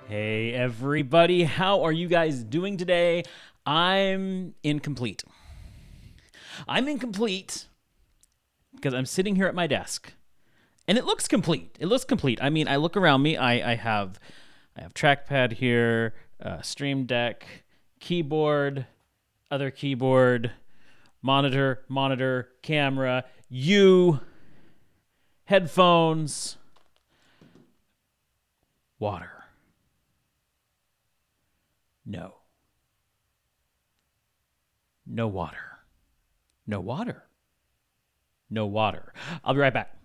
Hey everybody, how are you guys doing today? I'm incomplete. I'm incomplete because I'm sitting here at my desk and it looks complete. It looks complete. I mean, I look around me, I have trackpad here, stream deck, keyboard, other keyboard, monitor, camera, headphones, water. No. No water. No water. No water. I'll be right back.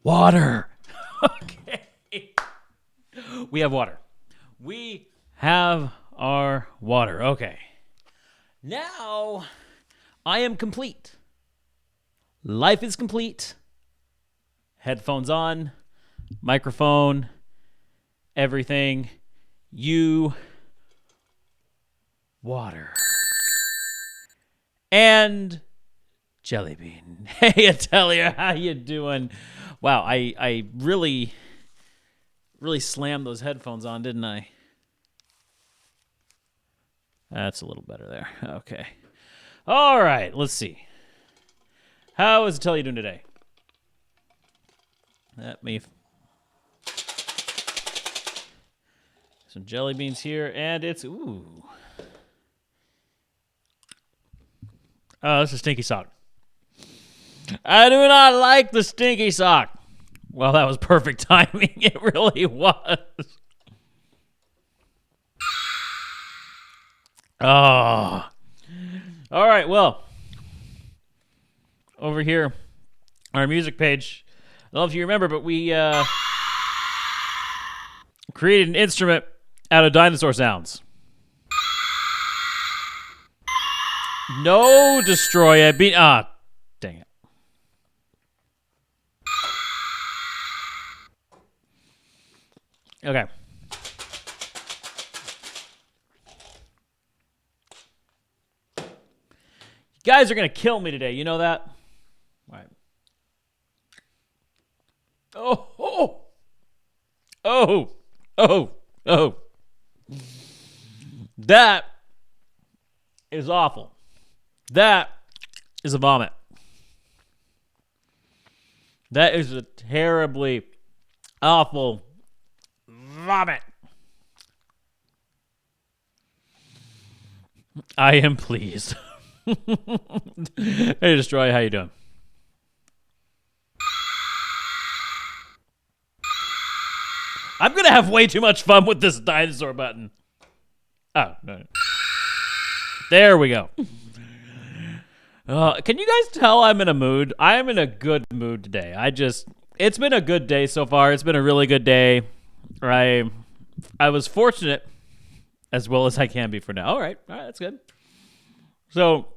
Water. Okay. We have water. We have our water. Okay. Now I am complete. Life is complete. Headphones on, microphone, everything. Water. And jelly bean. Hey, Atelia, how you doing? Wow, I really slammed those headphones on, didn't I? That's a little better there. Okay. All right, let's see. How is Atelia doing today? Let me... Some jelly beans here, and it's... Ooh. Oh, this is stinky sock. I do not like the stinky sock. Well, that was perfect timing. It really was. Oh. All right, well. Over here, our music page. I don't know if you remember, but we created an instrument out of dinosaur sounds. No, destroy. Dang it. Okay. You guys are going to kill me today. You know that? All right. Oh. That is awful. That is a vomit. That is a terribly awful vomit. I am pleased. Hey, Destroy, how you doing? I'm going to have way too much fun with this dinosaur button. Oh, no. There we go. Can you guys tell I'm in a mood? I am in a good mood today. It's been a good day so far. It's been a really good day. I was fortunate as well as I can be for now. All right, that's good. So,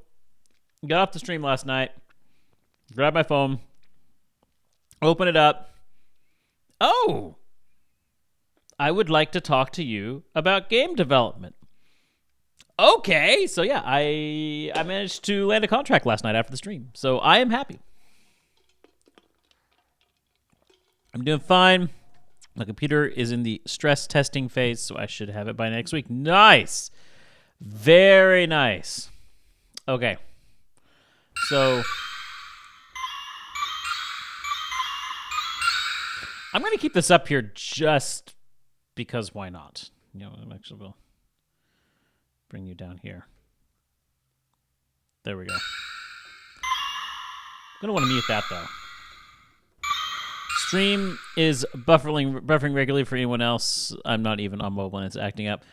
got off the stream last night, grabbed my phone, open it up. Oh, I would like to talk to you about game development. Okay, so yeah, I managed to land a contract last night after the stream, so I am happy. I'm doing fine. My computer is in the stress testing phase, so I should have it by next week. Nice. Very nice. Okay. So I'm going to keep this up here just because why not? You know, I'm actually will bring you down here. There we go. I'm going to want to mute that though. Stream is buffering regularly for anyone else. I'm not even on mobile and it's acting up.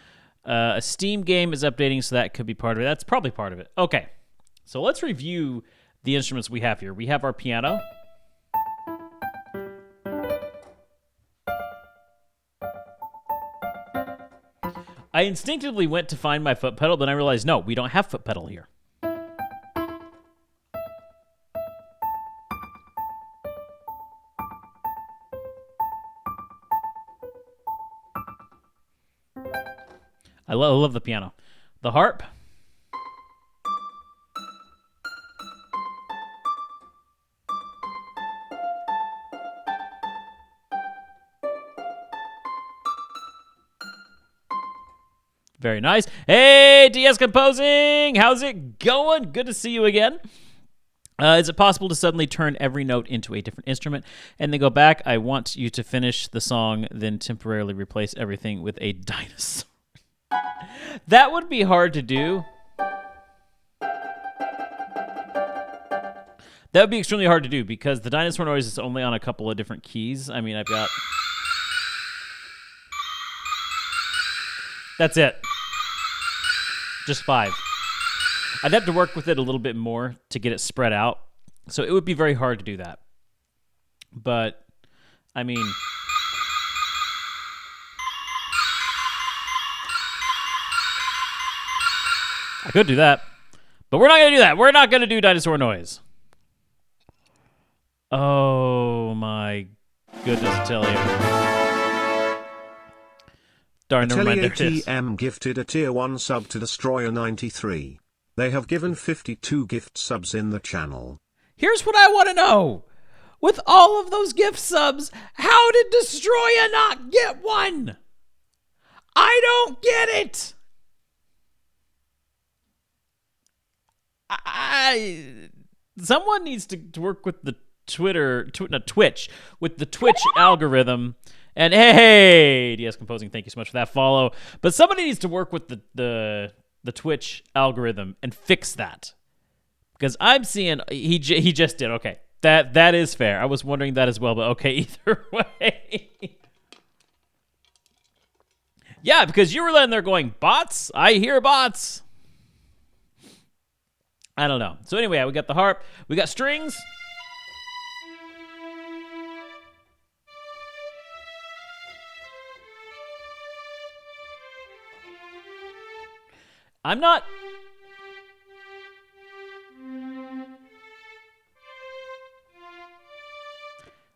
A Steam game is updating, so that could be part of it. That's probably part of it. Okay, so let's review the instruments we have here. We have our piano. I instinctively went to find my foot pedal, but I realized, no, we don't have foot pedal here. I love the piano. The harp. Very nice. Hey, DS Composing! How's it going? Good to see you again. Is it possible to suddenly turn every note into a different instrument and then go back? I want you to finish the song, then temporarily replace everything with a dinosaur. That would be hard to do. That would be extremely hard to do because the dinosaur noise is only on a couple of different keys. I mean, I've got... That's it. Just 5. I'd have to work with it a little bit more to get it spread out. So it would be very hard to do that. But, I mean... I could do that. But we're not going to do that. We're not going to do dinosaur noise. Oh, my goodness, I tell you. Darn, never mind. There it is. TM gifted a tier 1 sub to Destroyer93. They have given 52 gift subs in the channel. Here's what I want to know. With all of those gift subs, how did Destroyer not get one? I don't get it. Someone needs to work with the Twitch, with the Twitch algorithm. And hey, DS Composing, thank you so much for that follow. But somebody needs to work with the Twitch algorithm and fix that, because I'm seeing he just did. Okay, that is fair. I was wondering that as well, but okay, either way. Yeah, because you were letting there going, bots. I hear bots. I don't know. So anyway, we got the harp. We got strings. I'm not...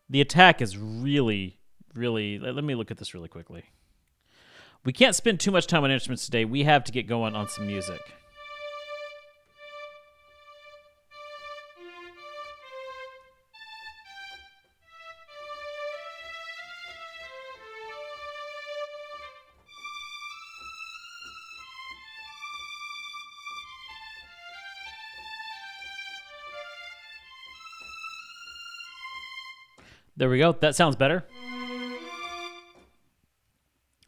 The attack is really... Let me look at this really quickly. We can't spend too much time on instruments today. We have to get going on some music. There we go. That sounds better.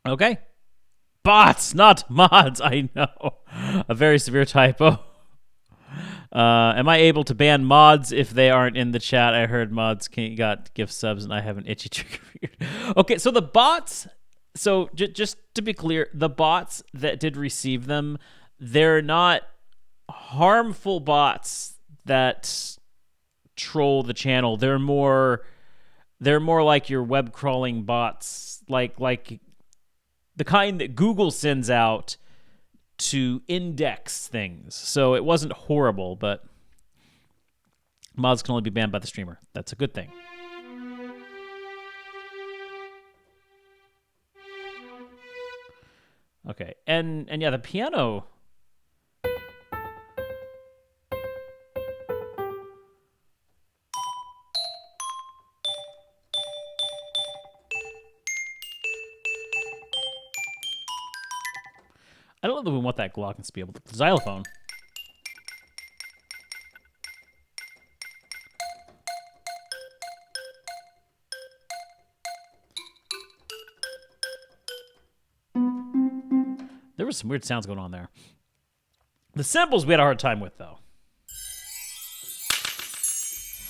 Okay. Bots, not mods. I know. A very severe typo. Am I able to ban mods if they aren't in the chat? I heard mods got gift subs and I have an itchy trigger. Okay, so the bots... So just to be clear, the bots that did receive them, they're not harmful bots that troll the channel. They're more like your web crawling bots, like the kind that Google sends out to index things. So it wasn't horrible, but mods can only be banned by the streamer. That's a good thing. Okay, and yeah, the piano... I don't know that we want that glockenspiel, to be able to... Xylophone. There was some weird sounds going on there. The cymbals we had a hard time with, though.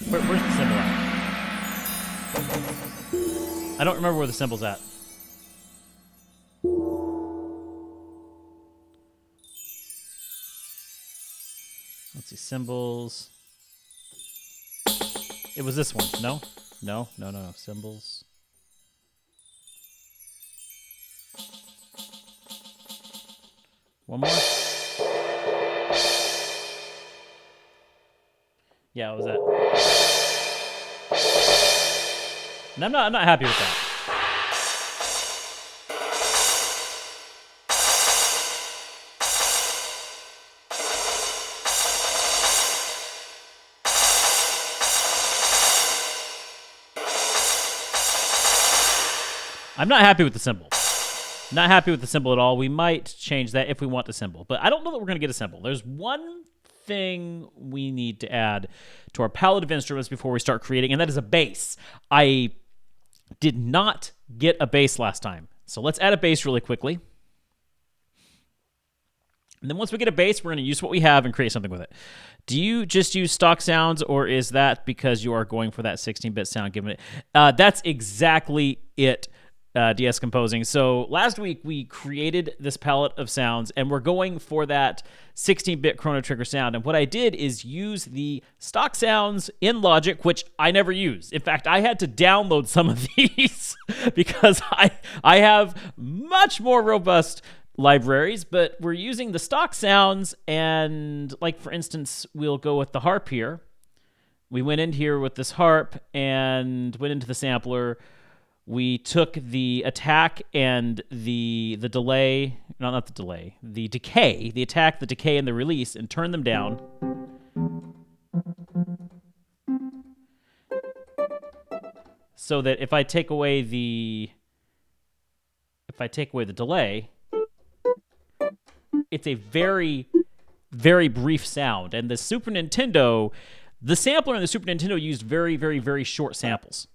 Where's the cymbal at? I don't remember where the cymbal's at. Let's see, cymbals. It was this one. No? No. Cymbals. One more? Yeah, what was that? And I'm not happy with that. I'm not happy with the symbol. Not happy with the symbol at all. We might change that if we want the symbol, but I don't know that we're going to get a symbol. There's one thing we need to add to our palette of instruments before we start creating, and that is a bass. I did not get a bass last time, so let's add a bass really quickly. And then once we get a bass, we're going to use what we have and create something with it. Do you just use stock sounds, or is that because you are going for that 16-bit sound? Given it, that's exactly it. DS Composing. So last week we created this palette of sounds, and we're going for that 16-bit Chrono Trigger sound. And what I did is use the stock sounds in Logic, which I never use. In fact, I had to download some of these because I have much more robust libraries, but we're using the stock sounds. And like, for instance, we'll go with the harp here. We went in here with this harp and went into the sampler. We took the attack and the delay, not the delay, the decay, the attack, the decay, and the release, and turned them down. So that if I take away the delay, it's a very, very brief sound. And the Super Nintendo, the sampler in the Super Nintendo used very, very, very short samples.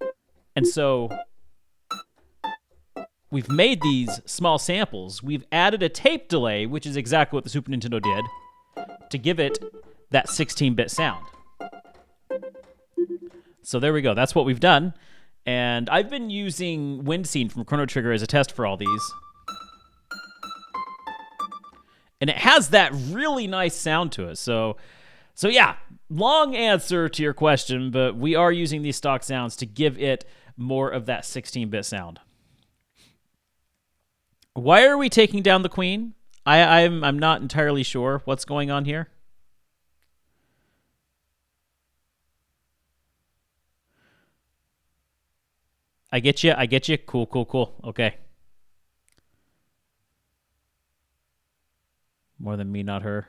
And so we've made these small samples. We've added a tape delay, which is exactly what the Super Nintendo did, to give it that 16-bit sound. So there we go. That's what we've done. And I've been using Wind Scene from Chrono Trigger as a test for all these. And it has that really nice sound to it. So yeah, long answer to your question, but we are using these stock sounds to give it more of that 16-bit sound. Why are we taking down the queen? I'm not entirely sure what's going on here. I get you. Cool. Okay. More than me, not her.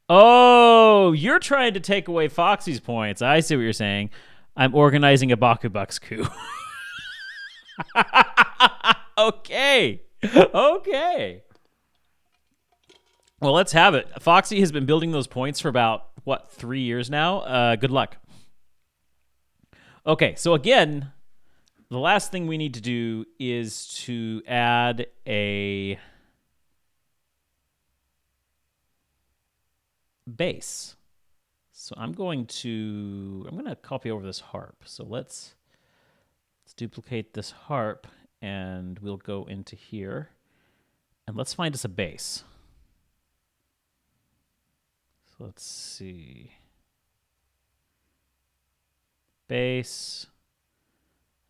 Oh, you're trying to take away Foxy's points. I see what you're saying. I'm organizing a Bakubucks coup. Okay. Well, let's have it. Foxy has been building those points for about, 3 years now? Good luck. Okay, so again, the last thing we need to do is to add a bass. So I'm going to copy over this harp. So let's duplicate this harp, and we'll go into here, and let's find us a bass. So let's see. Bass,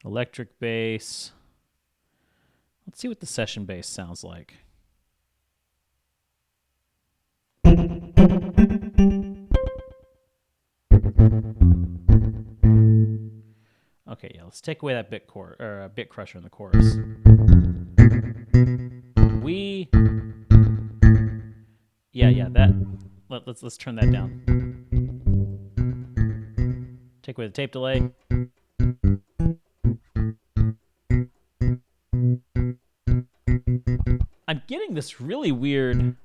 electric bass. Let's see what the session bass sounds like. Okay, yeah, let's take away that bit crusher in the chorus. Let's turn that down. Take away the tape delay. I'm getting this really weird.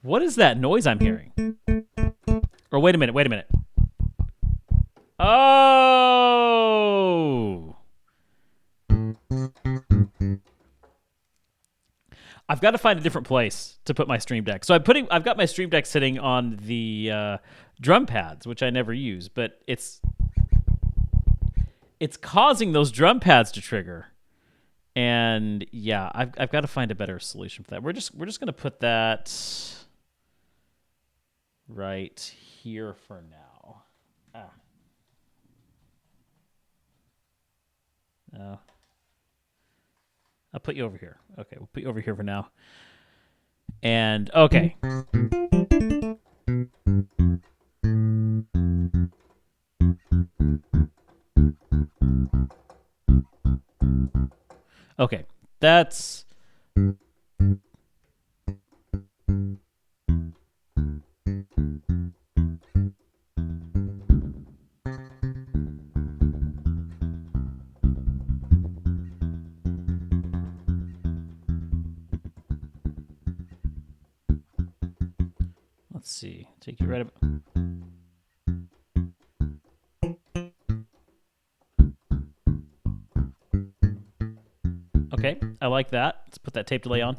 What is that noise I'm hearing? Or wait a minute. Oh! I've got to find a different place to put my Stream Deck. So I've got my Stream Deck sitting on the drum pads, which I never use, but it's causing those drum pads to trigger. And yeah, I've got to find a better solution for that. We're just going to put that right here for now. No. I'll put you over here. Okay, we'll put you over here for now. And okay. Okay, that's Let's see. Take you right up. Okay, I like that. Let's put that tape delay on.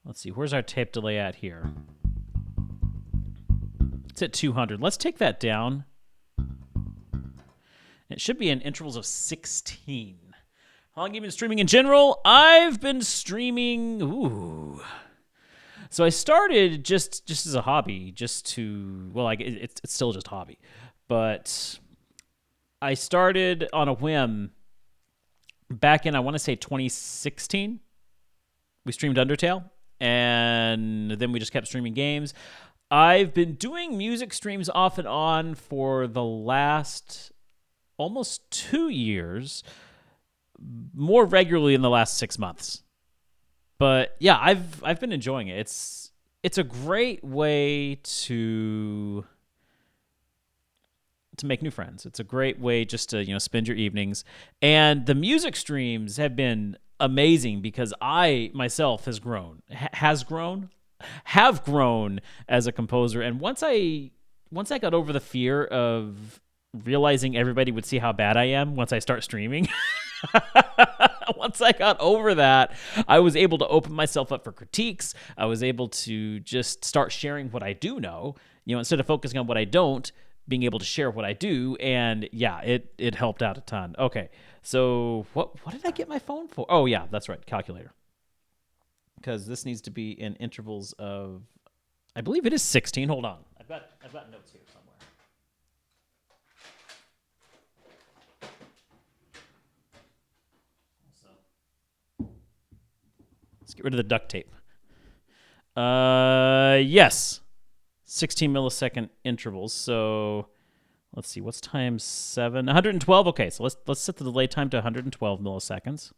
Let's see, where's our tape delay at here? It's at 200. Let's take that down. It should be in intervals of 16. How long have you been streaming in general? I've been streaming. Ooh. So I started just as a hobby, just to, well, it's still just a hobby. But I started on a whim back in, I want to say 2016. We streamed Undertale, and then we just kept streaming games. I've been doing music streams off and on for the last almost 2 years, more regularly in the last 6 months. But yeah, I've been enjoying it. It's a great way to make new friends. It's a great way just to, spend your evenings. And the music streams have been amazing because I myself have grown as a composer. And once I got over the fear of realizing everybody would see how bad I am once I start streaming, once I got over that, I was able to open myself up for critiques. I was able to just start sharing what I do know, instead of focusing on what I don't, being able to share what I do. And yeah, it helped out a ton. Okay, so what did I get my phone for? Oh yeah, that's right, calculator. Because this needs to be in intervals of, I believe it is 16. Hold on, I've got notes here somewhere. Let's get rid of the duct tape. Yes, 16 millisecond intervals. So let's see, what's times 7? 112. Okay, so let's set the delay time to 112 milliseconds.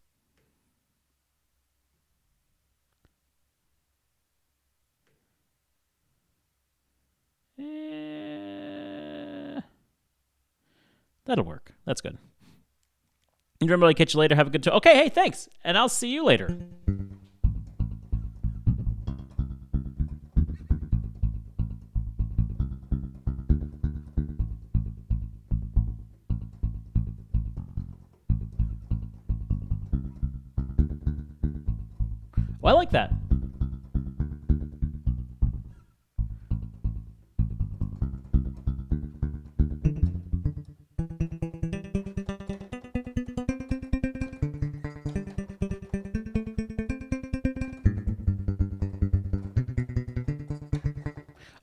That'll work. That's good. Remember, I'll catch you later. Have a good time. Okay, hey, thanks. And I'll see you later. Well, I like that.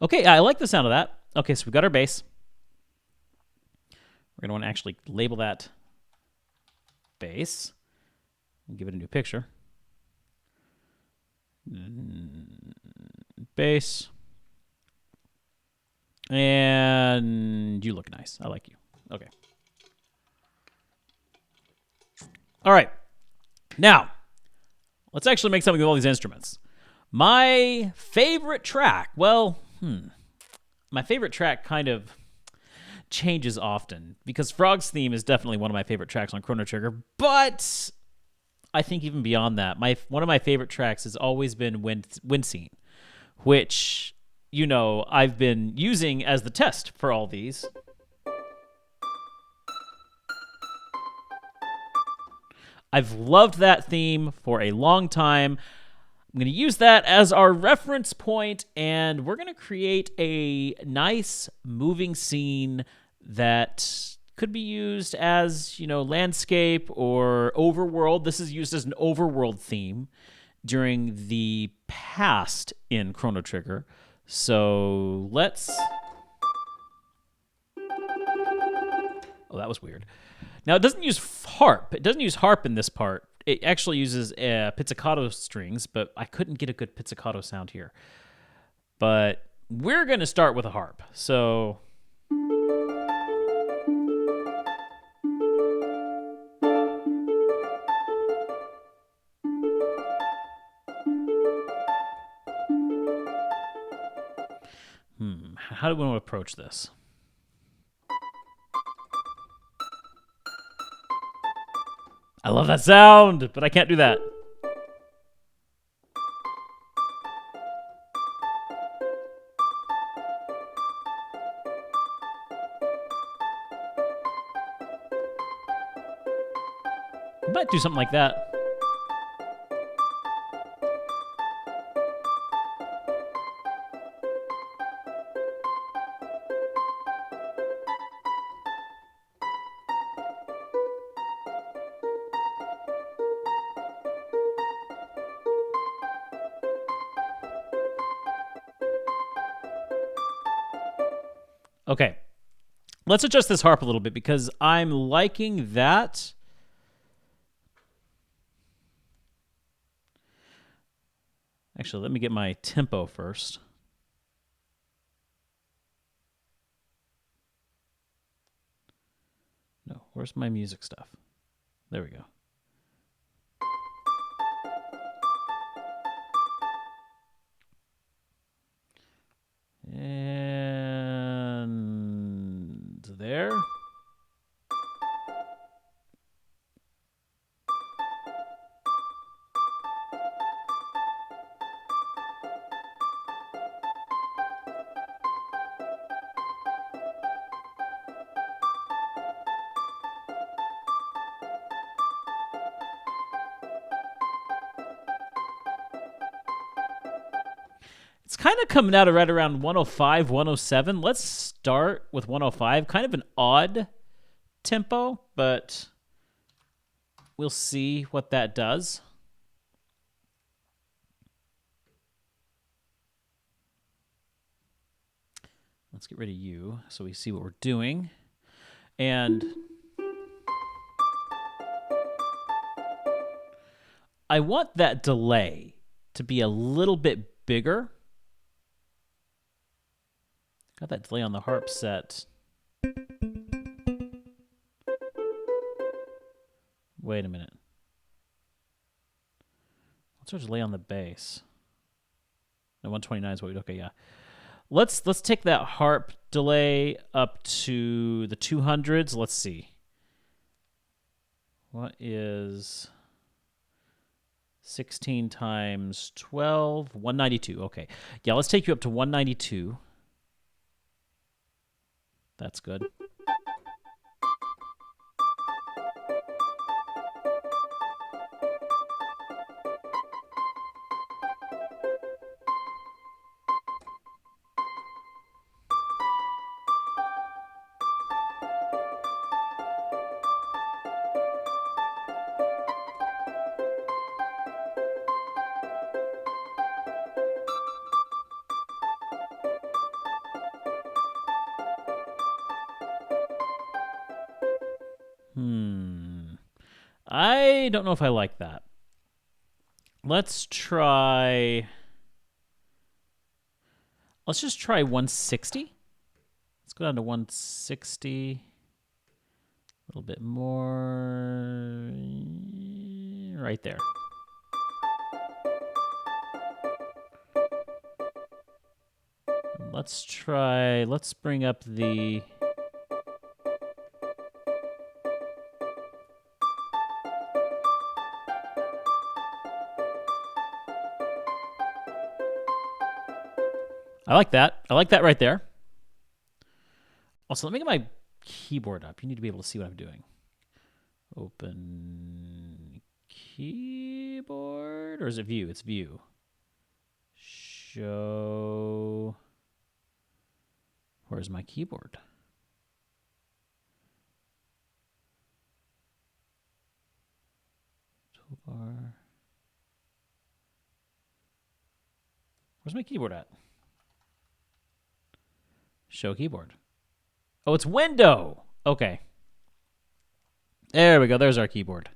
Okay, I like the sound of that. Okay, so we got our bass. We're going to want to actually label that bass and give it a new picture. Bass. And you look nice. I like you. Okay. All right. Now, let's actually make something with all these instruments. My favorite track, my favorite track kind of changes often because Frog's theme is definitely one of my favorite tracks on Chrono Trigger, but I think even beyond that, one of my favorite tracks has always been Wind Scene, which, I've been using as the test for all these. I've loved that theme for a long time. I'm going to use that as our reference point, and we're going to create a nice moving scene that could be used as, landscape or overworld. This is used as an overworld theme during the past in Chrono Trigger. So let's... Oh, that was weird. Now, it doesn't use harp. It doesn't use harp in this part. It actually uses pizzicato strings, but I couldn't get a good pizzicato sound here. But we're going to start with a harp. So... How do we want to approach this? I love that sound, but I can't do that. I might do something like that. Okay. Let's adjust this harp a little bit because I'm liking that. Actually, let me get my tempo first. No, where's my music stuff? There we go. And there. It's kind of coming out of right around 105, 107. Let's start with 105. Kind of an odd tempo, but we'll see what that does. Let's get rid of you so we see what we're doing. And I want that delay to be a little bit bigger. Got that delay on the harp set. Wait a minute. What's our delay on the bass? No, 129 is what we... Okay, yeah. Let's take that harp delay up to the 200s. Let's see. What is 16 times 12? 192. Okay. Yeah, let's take you up to 192. That's good. I don't know if I like that. Let's try... Let's just try 160. Let's go down to 160. A little bit more. Right there. Let's bring up the... I like that. I like that right there. Also, let me get my keyboard up. You need to be able to see what I'm doing. Open keyboard. Or is it view? It's view. Show. Where's my keyboard? Toolbar. Where's my keyboard at? Show keyboard. Oh, it's window. Okay. There we go. There's our keyboard.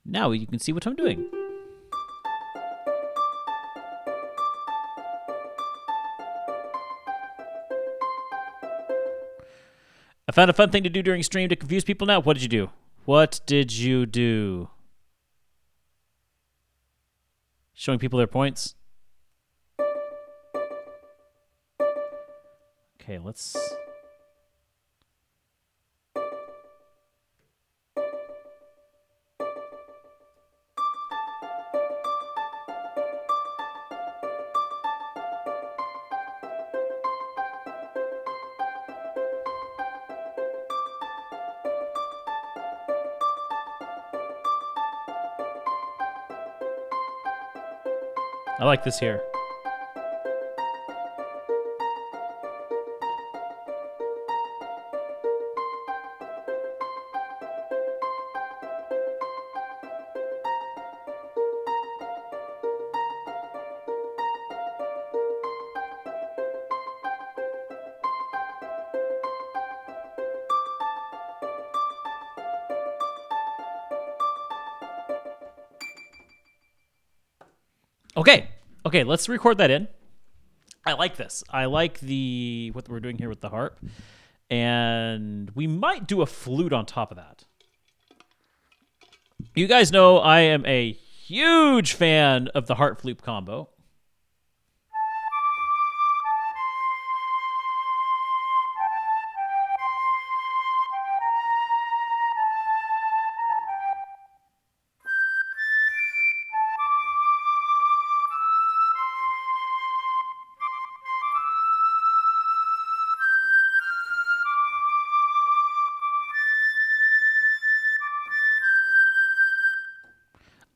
Now you can see what I'm doing. I found a fun thing to do during stream to confuse people now. What did you do? What did you do? Showing people their points? Okay, let's... I like this here. Okay. Okay, let's record that in. I like this. I like the what we're doing here with the harp. And we might do a flute on top of that. You guys know I am a huge fan of the harp flute combo.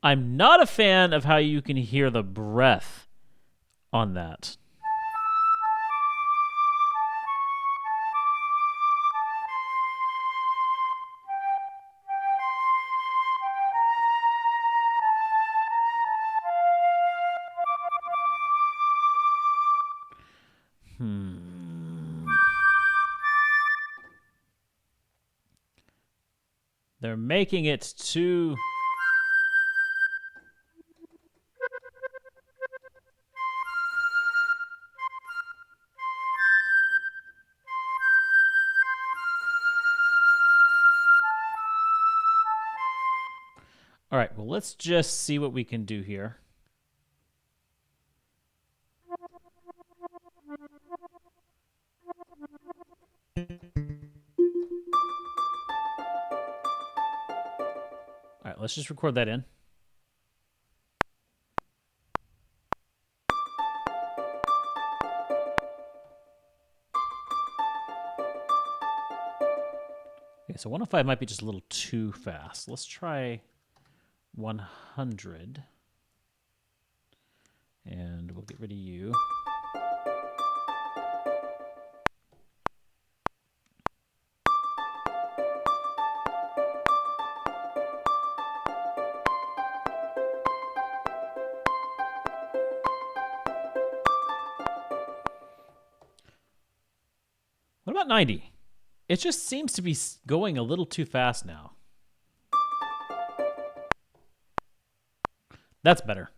I'm not a fan of how you can hear the breath on that. They're making it too... All right, well, let's just see what we can do here. All right, let's just record that in. Okay, so 105 might be just a little too fast. Let's try 100. And we'll get rid of you. What about 90? It just seems to be going a little too fast now. That's better.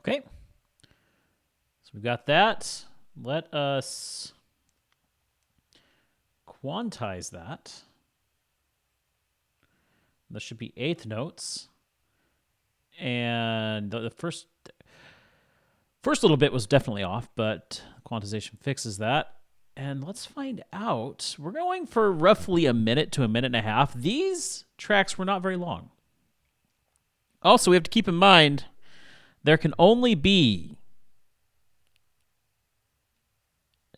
Okay. So we've got that. Let us quantize that. That should be eighth notes. And the first little bit was definitely off, but quantization fixes that. And let's find out. We're going for roughly a minute to a minute and a half. These tracks were not very long. Also, we have to keep in mind there can only be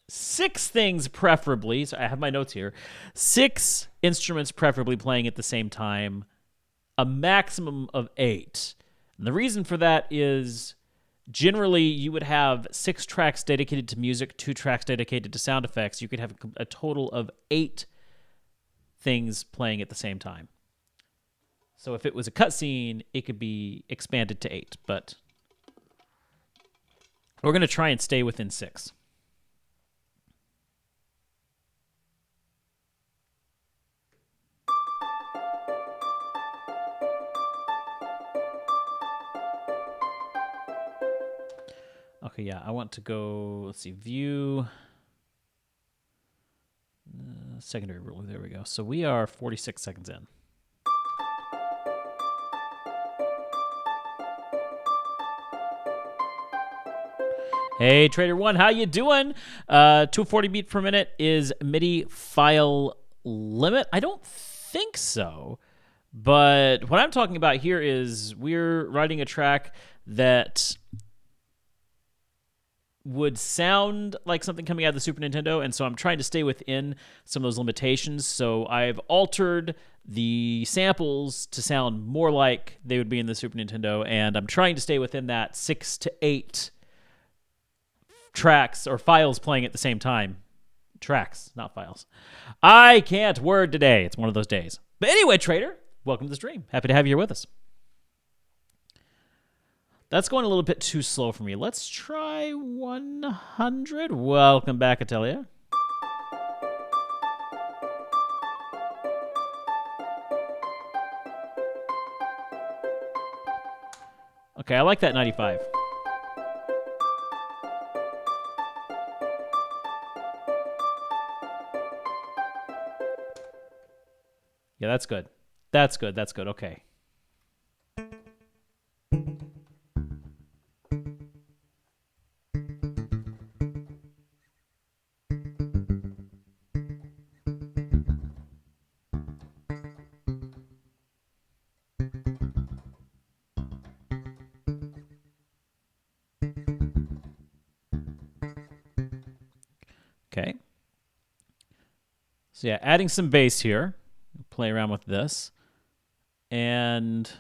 6 things preferably. So I have my notes here. 6 instruments preferably playing at the same time. A maximum of 8. And the reason for that is generally you would have 6 tracks dedicated to music, 2 tracks dedicated to sound effects. You could have a total of 8 things playing at the same time. So if it was a cutscene, it could be expanded to 8, but we're going to try and stay within 6. Okay, yeah, I want to go, let's see, view, secondary ruler, there we go. So we are 46 seconds in. Hey, Trader One, how you doing? 240 beat per minute is MIDI file limit? I don't think so. But what I'm talking about here is we're writing a track that would sound like something coming out of the Super Nintendo, and so I'm trying to stay within some of those limitations. So I've altered the samples to sound more like they would be in the Super Nintendo, and I'm trying to stay within that 6 to 8 tracks or files playing at the same time. Tracks, not files. I can't word today. It's one of those days. But anyway, Trader, welcome to the stream. Happy to have you here with us. That's going a little bit too slow for me. Let's try 100. Welcome back, Atelia. Okay, I like that 95. Yeah, that's good. That's good. That's good. Okay. Okay. So yeah, adding some bass here. Play around with this. And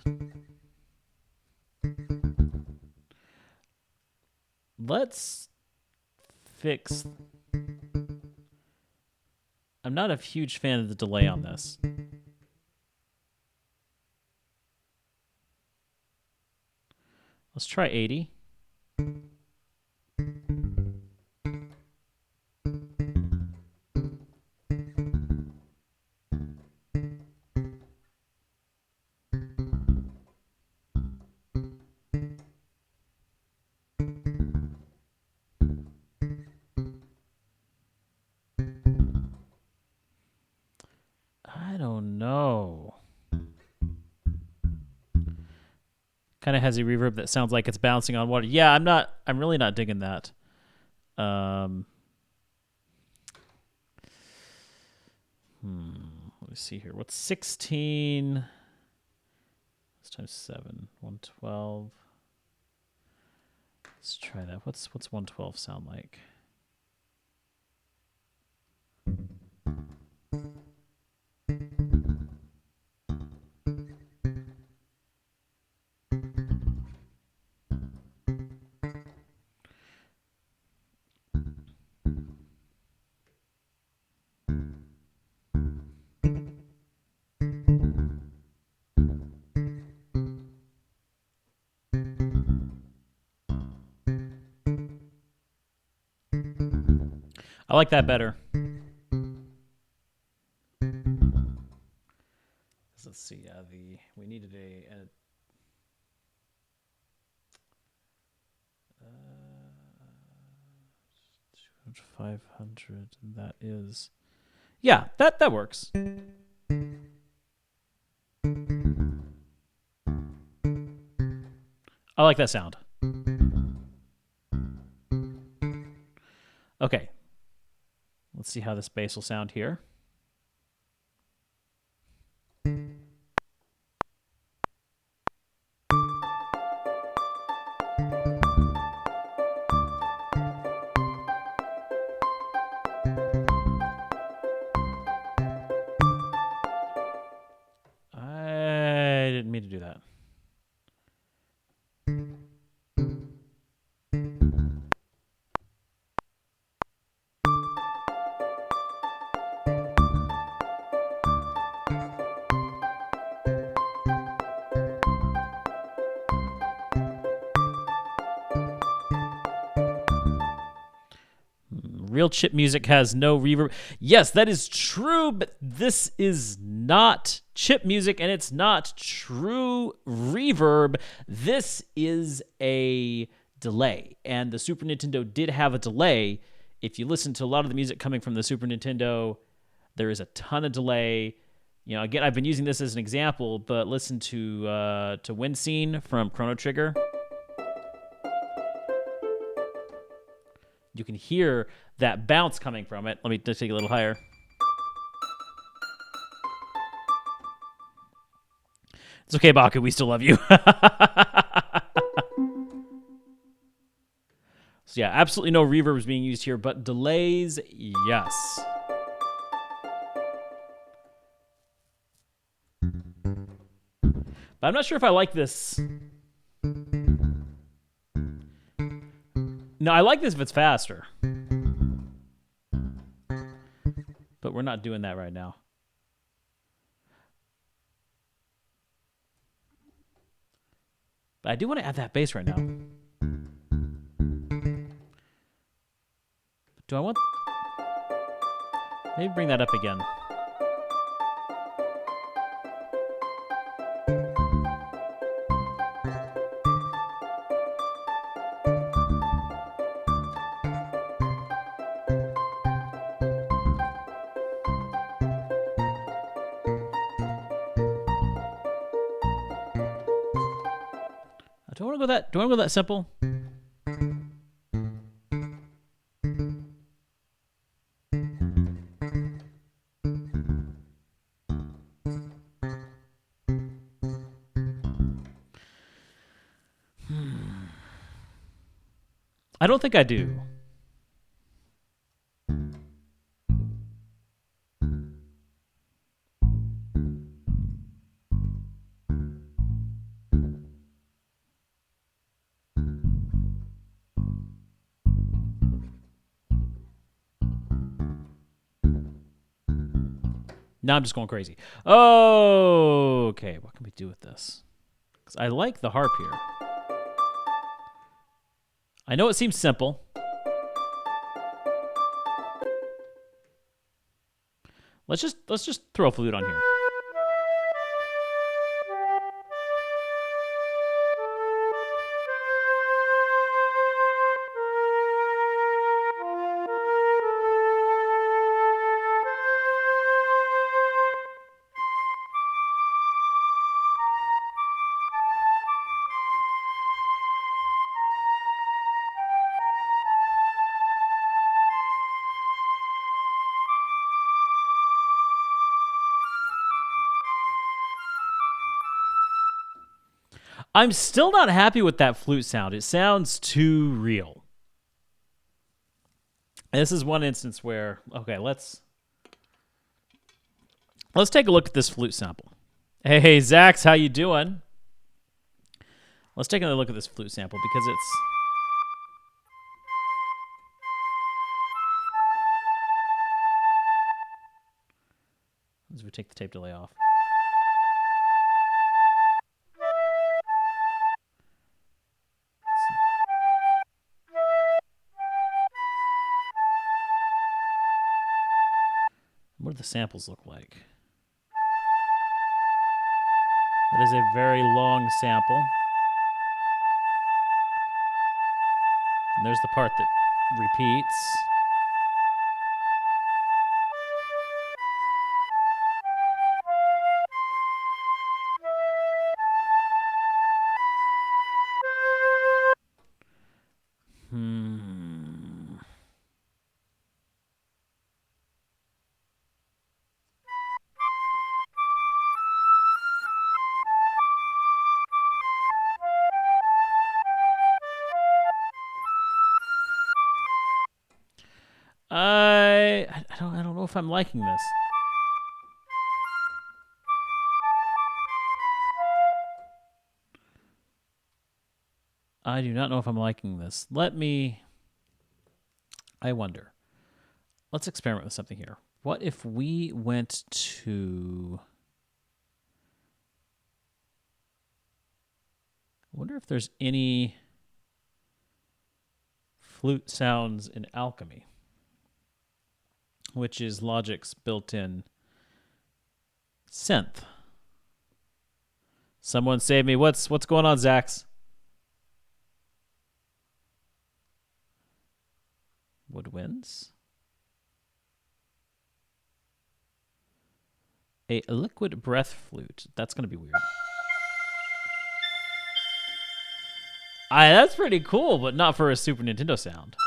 let's fix... I'm not a huge fan of the delay on this. Let's try 80. I don't know. Kind of has a reverb that sounds like it's bouncing on water. Yeah, I'm really not digging that. Let me see here. What's 16? Let's times 7. 112. Let's try that. What's 112 sound like? I like that better. Let's see. We needed a 500. And that is, yeah, that works. I like that sound. Okay. Let's see how this bass will sound here. I didn't mean to do that. Real chip music has no reverb. Yes, that is true, but this is not chip music, and it's not true reverb. This is a delay. And the Super Nintendo did have a delay. If you listen to a lot of the music coming from the Super Nintendo, there is a ton of delay. You know, again, I've been using this as an example, but listen to Wind Scene from Chrono Trigger. You can hear that bounce coming from it. Let me just take it a little higher. It's okay, Baku. We still love you. So yeah, absolutely no reverbs being used here, but delays, yes. But I'm not sure if I like this. No, I like this if it's faster. But we're not doing that right now. But I do want to add that bass right now. Do I want... Maybe bring that up again. Do I want to go that simple? I don't think I do. Now I'm just going crazy. Oh, okay. What can we do with this? Because I like the harp here. I know it seems simple. Let's just throw a flute on here. I'm still not happy with that flute sound. It sounds too real. And this is one instance where, okay, let's take a look at this flute sample. Hey, Zax, how you doing? Let's take another look at this flute sample because it's... As we take the tape delay off. What do the samples look like? That is a very long sample. And there's the part that repeats. I don't know if I'm liking this. I do not know if I'm liking this. I wonder. Let's experiment with something here. What if we went to... I wonder if there's any flute sounds in Alchemy, which is Logic's built-in synth. Someone save me. What's going on, Zax? Woodwinds. A liquid breath flute. That's going to be weird. That's pretty cool, but not for a Super Nintendo sound.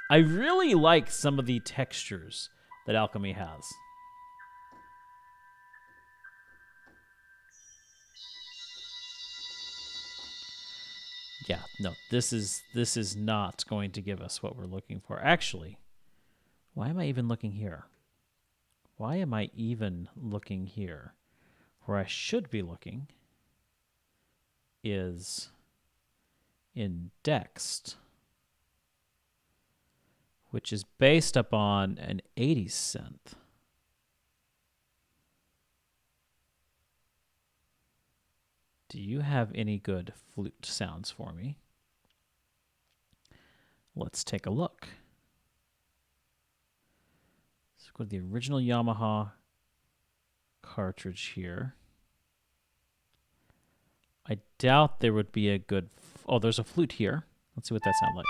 I really like some of the textures that Alchemy has. Yeah, no, this is not going to give us what we're looking for. Actually, why am I even looking here? Why am I even looking here? Where I should be looking is indexed, which is based upon an 80s synth. Do you have any good flute sounds for me? Let's take a look. Let's go to the original Yamaha cartridge here. I doubt there would be a good... Oh, there's a flute here. Let's see what that sounds like.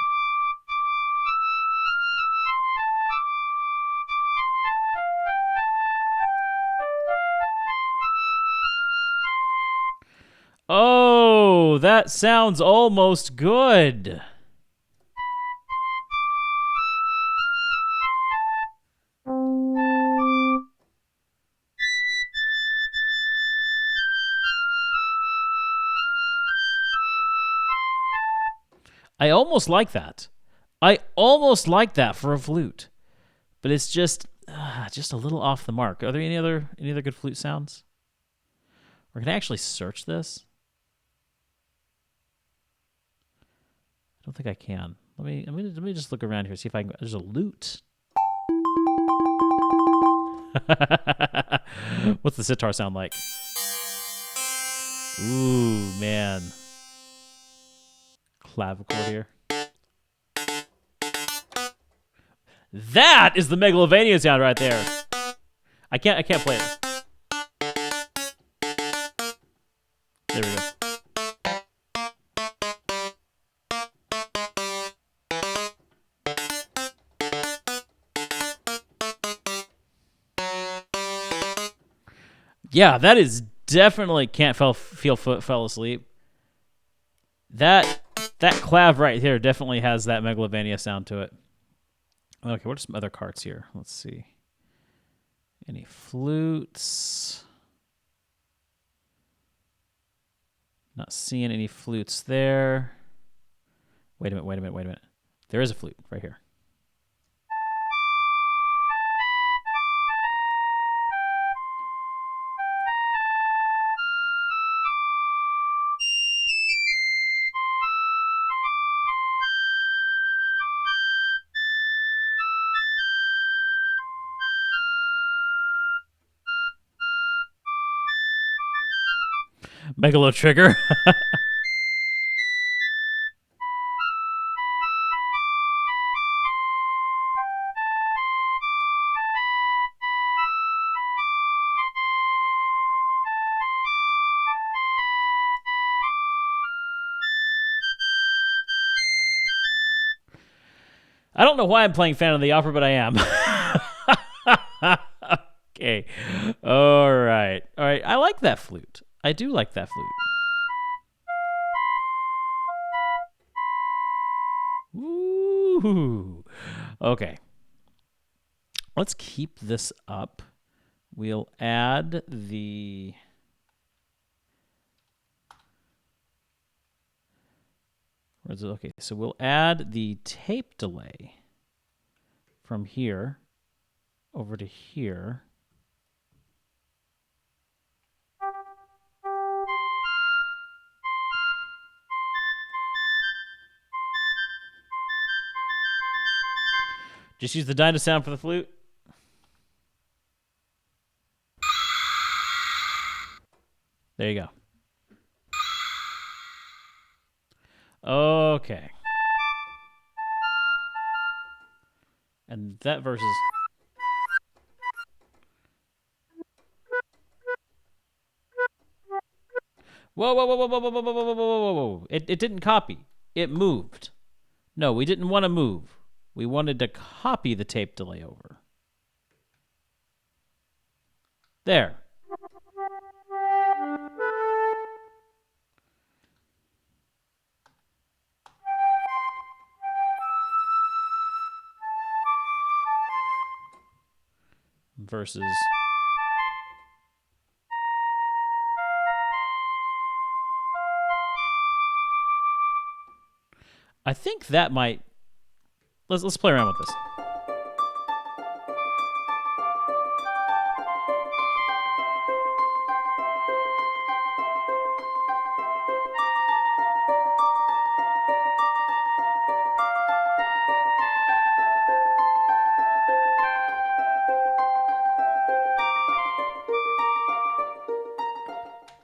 Oh, that sounds almost good. I almost like that. I almost like that for a flute, but it's just a little off the mark. Are there any other good flute sounds? Or can I actually search this? I don't think I can. Let me just look around here, see if I can. There's a lute. What's the sitar sound like? Ooh, man. Clavichord here. That is the Megalovania sound right there. I can't play it. There we go. Yeah, that is definitely can't fell asleep. That clav right here definitely has that Megalovania sound to it. Okay, what are some other carts here? Let's see. Any flutes? Not seeing any flutes there. Wait a minute. There is a flute right here. Megalo trigger. I don't know why I'm playing Phantom of the Opera, but I am. Okay. All right. I like that flute. I do like that flute. Ooh. Okay. Let's keep this up. We'll add the... Where is it? Okay, so we'll add the tape delay from here over to here. Just use the dyno sound for the flute. There you go. Okay. And that verse is... Whoa, whoa, whoa, whoa, whoa, whoa, whoa, whoa, whoa, whoa, whoa. It didn't copy. It moved. No, we didn't want to move. We wanted to copy the tape delay over. There. Versus. I think that might. Let's play around with this.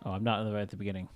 Oh, I'm not right at the beginning.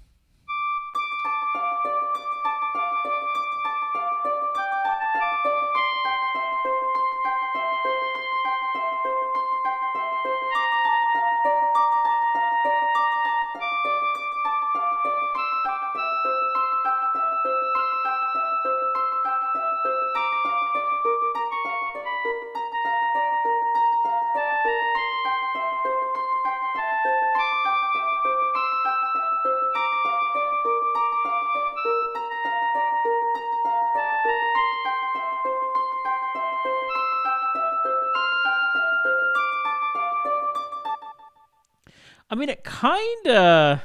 I mean, it kind of.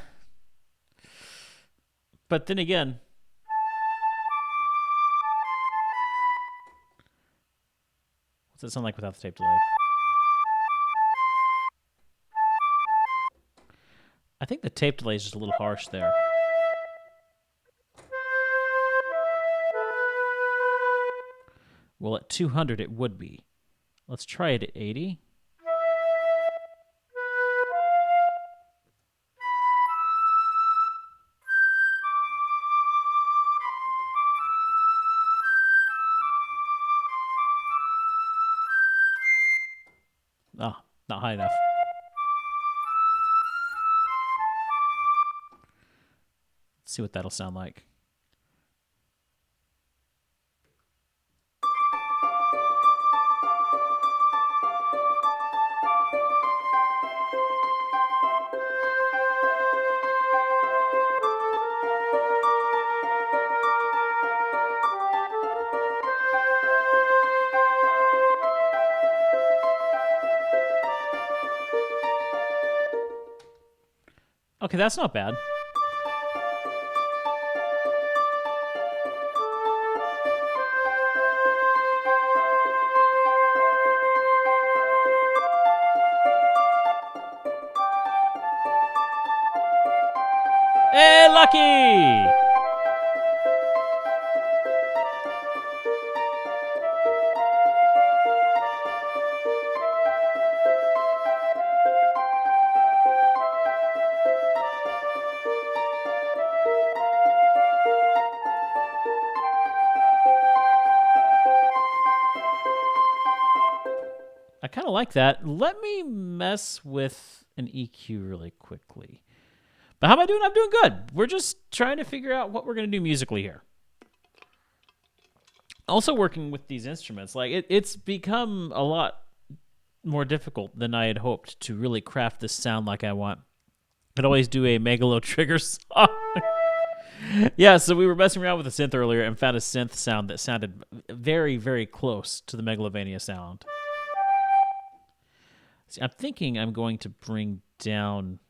But then again. What's it sound like without the tape delay? I think the tape delay is just a little harsh there. Well, at 200 it would be. Let's try it at 80. Oh, not high enough. Let's see what that'll sound like. Okay, that's not bad. Hey, lucky! I kind of like that. Let me mess with an EQ really quickly. But how am I doing? I'm doing good. We're just trying to figure out what we're going to do musically here. Also working with these instruments, like it's become a lot more difficult than I had hoped to really craft this sound like I want. I'd always do a Megalo trigger song. Yeah, so we were messing around with a synth earlier and found a synth sound that sounded very, very close to the Megalovania sound. See, I'm thinking I'm going to bring down...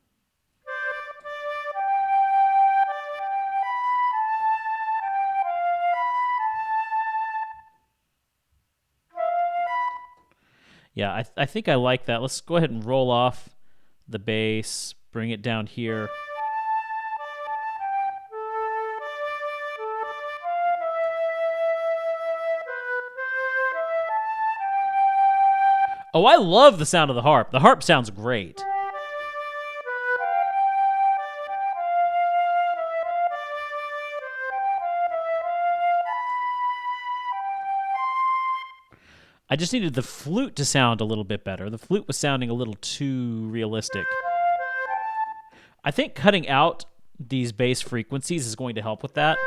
Yeah, I think I like that. Let's go ahead and roll off the bass, bring it down here. Oh, I love the sound of the harp. The harp sounds great. I just needed the flute to sound a little bit better. The flute was sounding a little too realistic. I think cutting out these bass frequencies is going to help with that.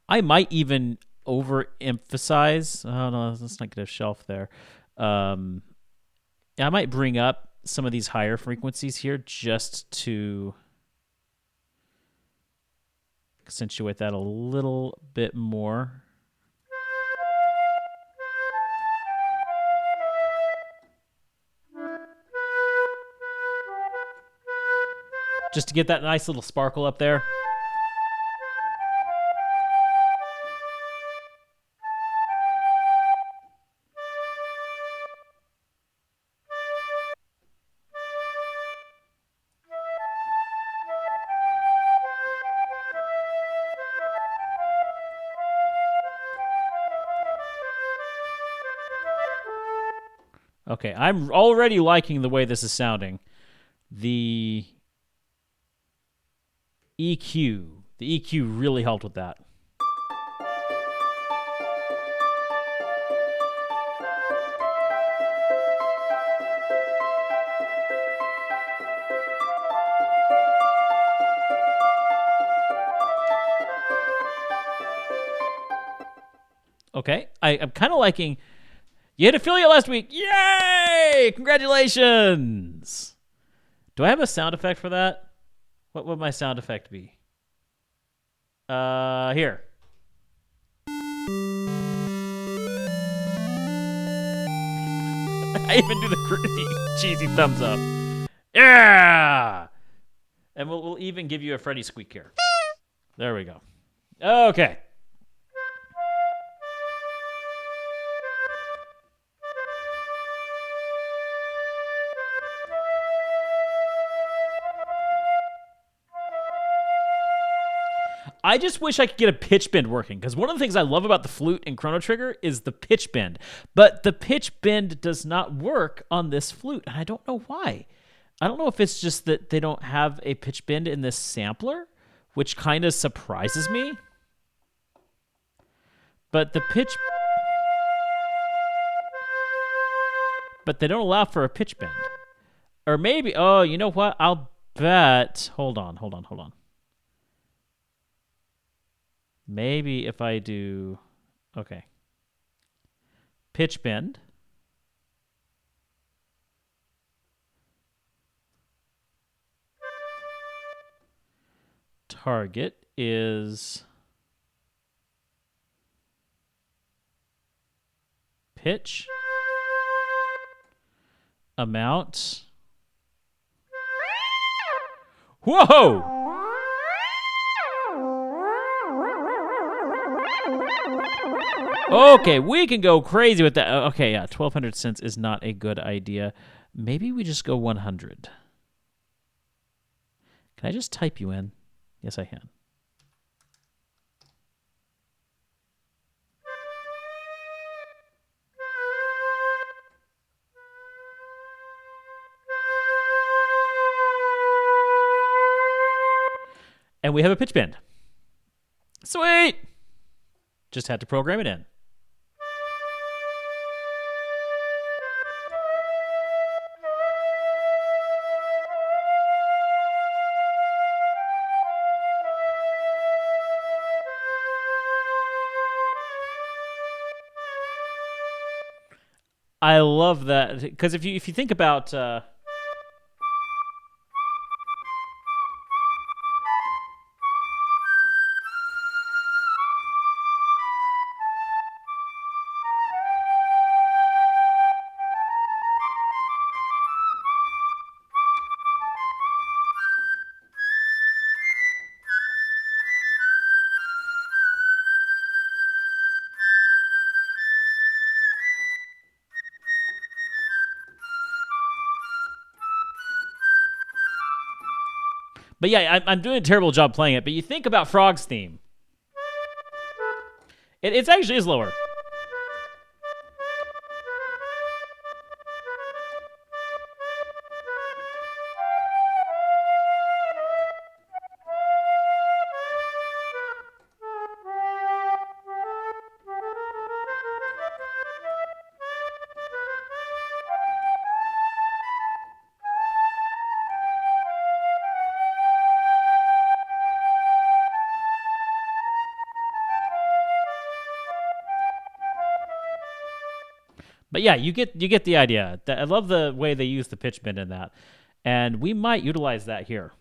I might even overemphasize. Oh no, let's not get a shelf there. I might bring up some of these higher frequencies here just to accentuate that a little bit more. Just to get that nice little sparkle up there. Okay, I'm already liking the way this is sounding. The EQ really helped with that. Okay, I'm kind of liking. You hit affiliate last week. Yay! Congratulations! Do I have a sound effect for that? What would my sound effect be? Here. I even do the cheesy thumbs up. Yeah! And we'll even give you a Freddy squeak here. There we go. Okay. I just wish I could get a pitch bend working, because one of the things I love about the flute in Chrono Trigger is the pitch bend. But the pitch bend does not work on this flute, and I don't know why. I don't know if it's just that they don't have a pitch bend in this sampler, which kind of surprises me. But the pitch... But they don't allow for a pitch bend. Or maybe... Oh, you know what? I'll bet... Hold on. Maybe if I do... Okay. Pitch bend. Target is... pitch. Amount. Whoa! Okay, we can go crazy with that. Okay, yeah, 1,200 cents is not a good idea. Maybe we just go 100. Can I just type you in? Yes, I can. And we have a pitch bend. Sweet! Just had to program it in. I love that, because if you think about but yeah, I'm doing a terrible job playing it. But you think about Frog's theme. It actually is lower. But yeah, you get the idea. I love the way they use the pitch bend in that, and we might utilize that here.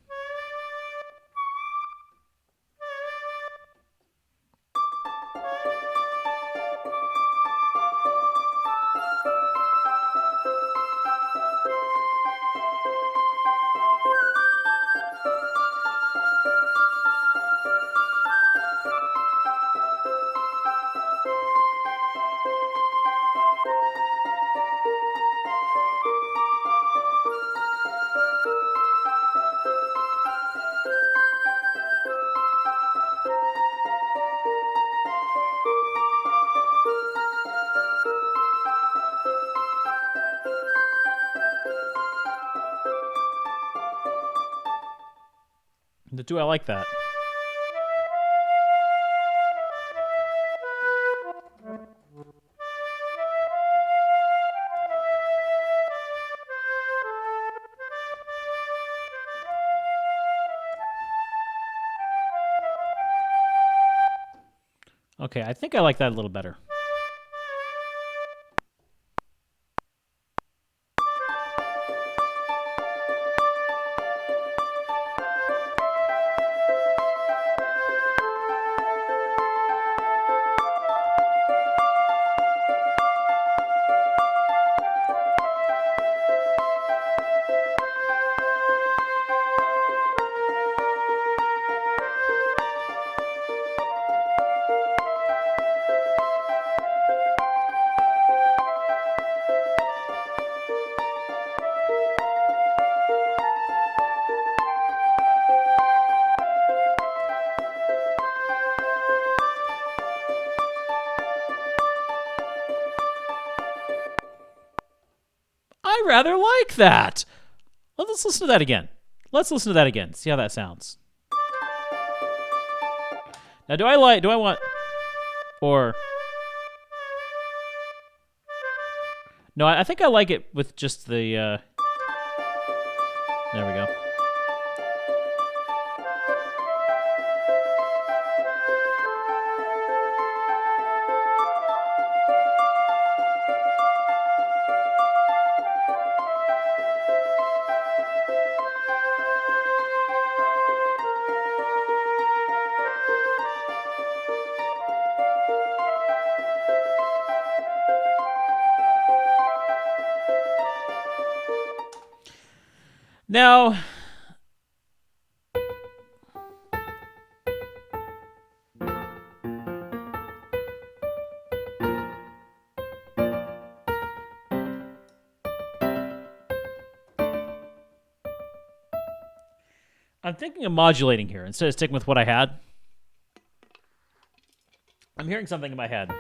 Do I like that? Okay, I think I like that a little better. I rather like that. Let's listen to that again. Let's listen to that again. See how that sounds. Now, do I want, or no? I think I like it with just the. There we go. Now, I'm thinking of modulating here instead of sticking with what I had. I'm hearing something in my head.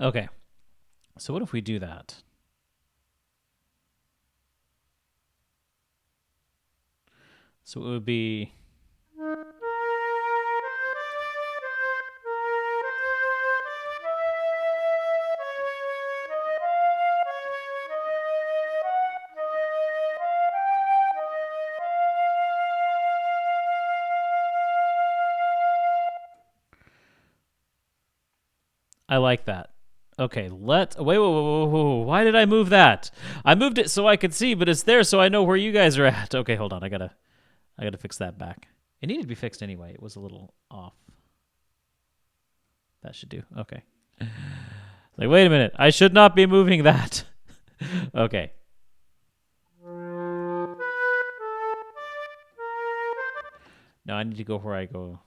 Okay. So what if we do that? So it would be. I like that. Okay, wait. Why did I move that? I moved it so I could see, but it's there so I know where you guys are at. Okay, hold on. I gotta fix that back. It needed to be fixed anyway. It was a little off. That should do. Okay. Like, wait a minute. I should not be moving that. Okay. Now I need to go where I go.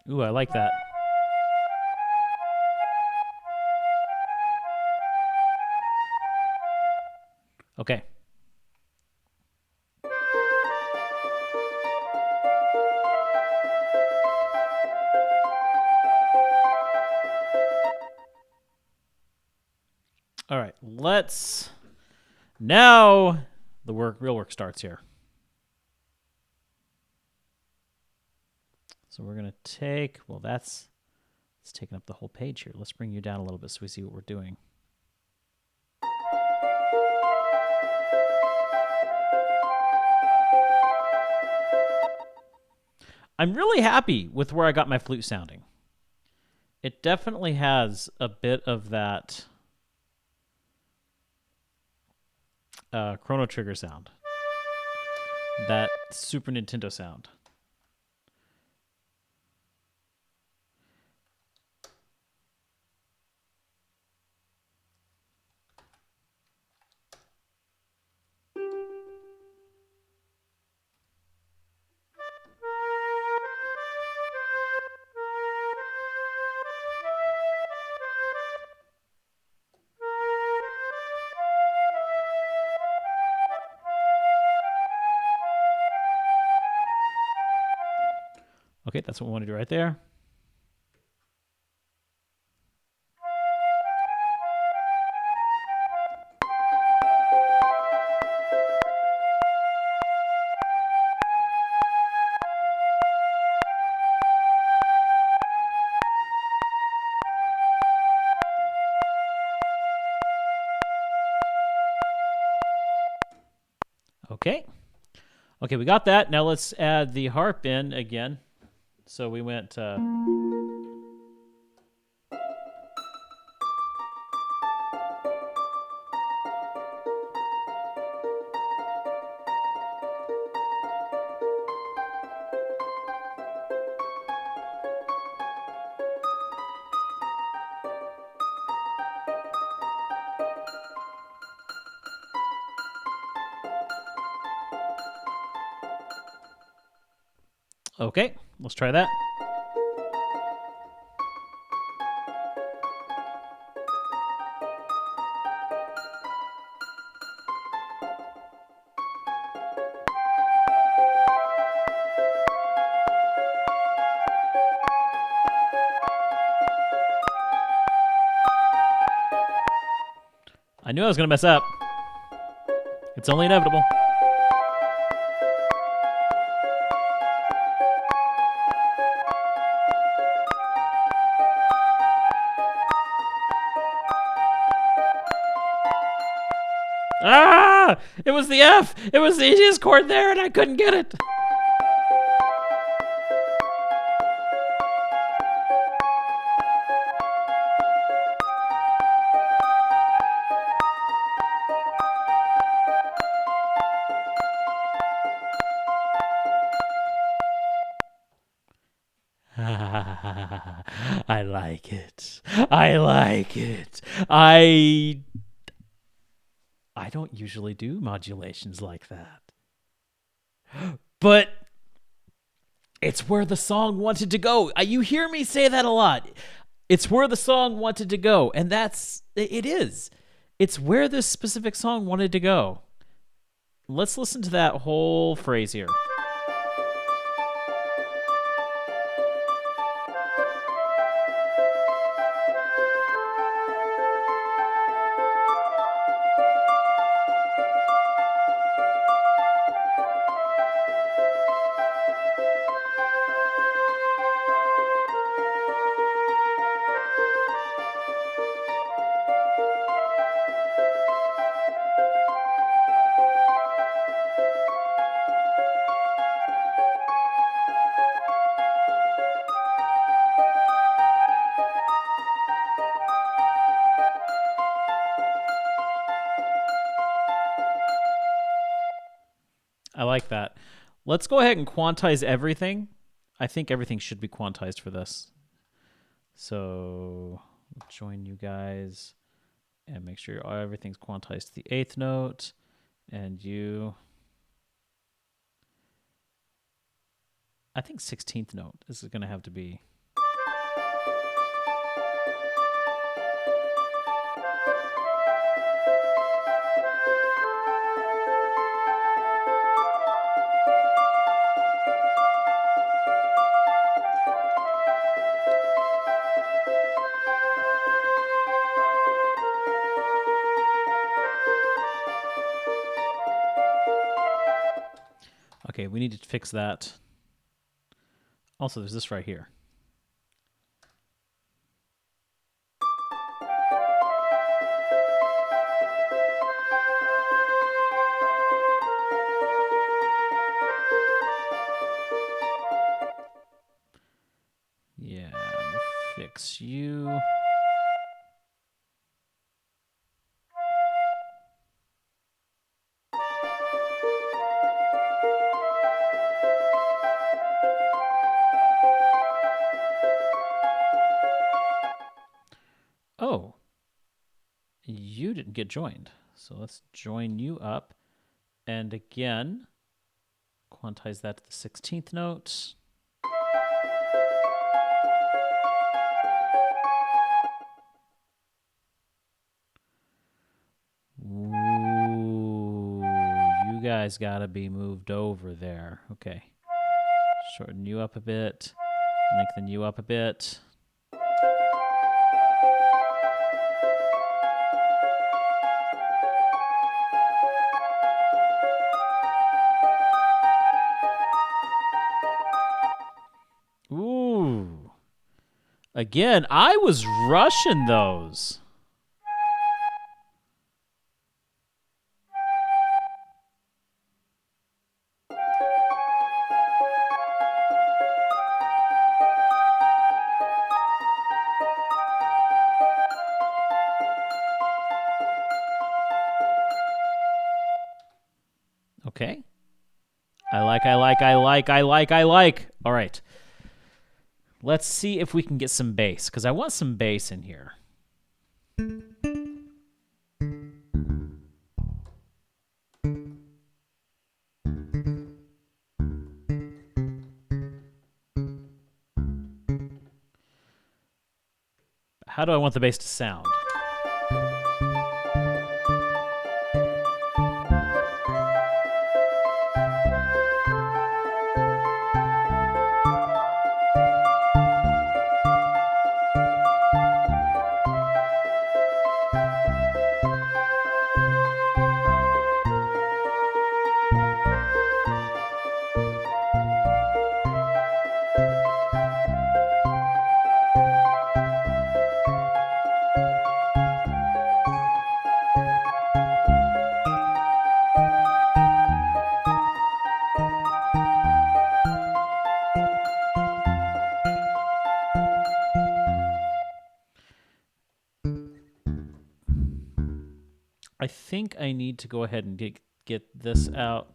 Ooh, I like that. Okay. All right. Let's now the real work starts here. So we're going to take, well, it's taking up the whole page here. Let's bring you down a little bit so we see what we're doing. I'm really happy with where I got my flute sounding. It definitely has a bit of that Chrono Trigger sound. That Super Nintendo sound. Okay, that's what we want to do right there. Okay. Okay, we got that. Now let's add the harp in again. So we went... okay, let's try that. I knew I was going to mess up. It's only inevitable. Ah! It was the F! It was the easiest chord there, and I couldn't get it! I like it. I like it. I don't usually do modulations like that. But it's where the song wanted to go. You hear me say that a lot. It's where the song wanted to go, and it is. It's where this specific song wanted to go. Let's listen to that whole phrase here. I like that. Let's go ahead and quantize everything. I think everything should be quantized for this. So join you guys and make sure everything's quantized to the 8th note. And you... I think 16th note is going to have to be Okay, we need to fix that. Also, there's this right here. Yeah, we'll fix you. Oh, you didn't get joined. So let's join you up. And again, quantize that to the 16th note. Ooh, you guys gotta be moved over there. Okay. Shorten you up a bit. Lengthen you up a bit. Ooh. Again, I was rushing those. Okay. I like. All right. Let's see if we can get some bass, because I want some bass in here. How do I want the bass to sound? I think I need to go ahead and get this out.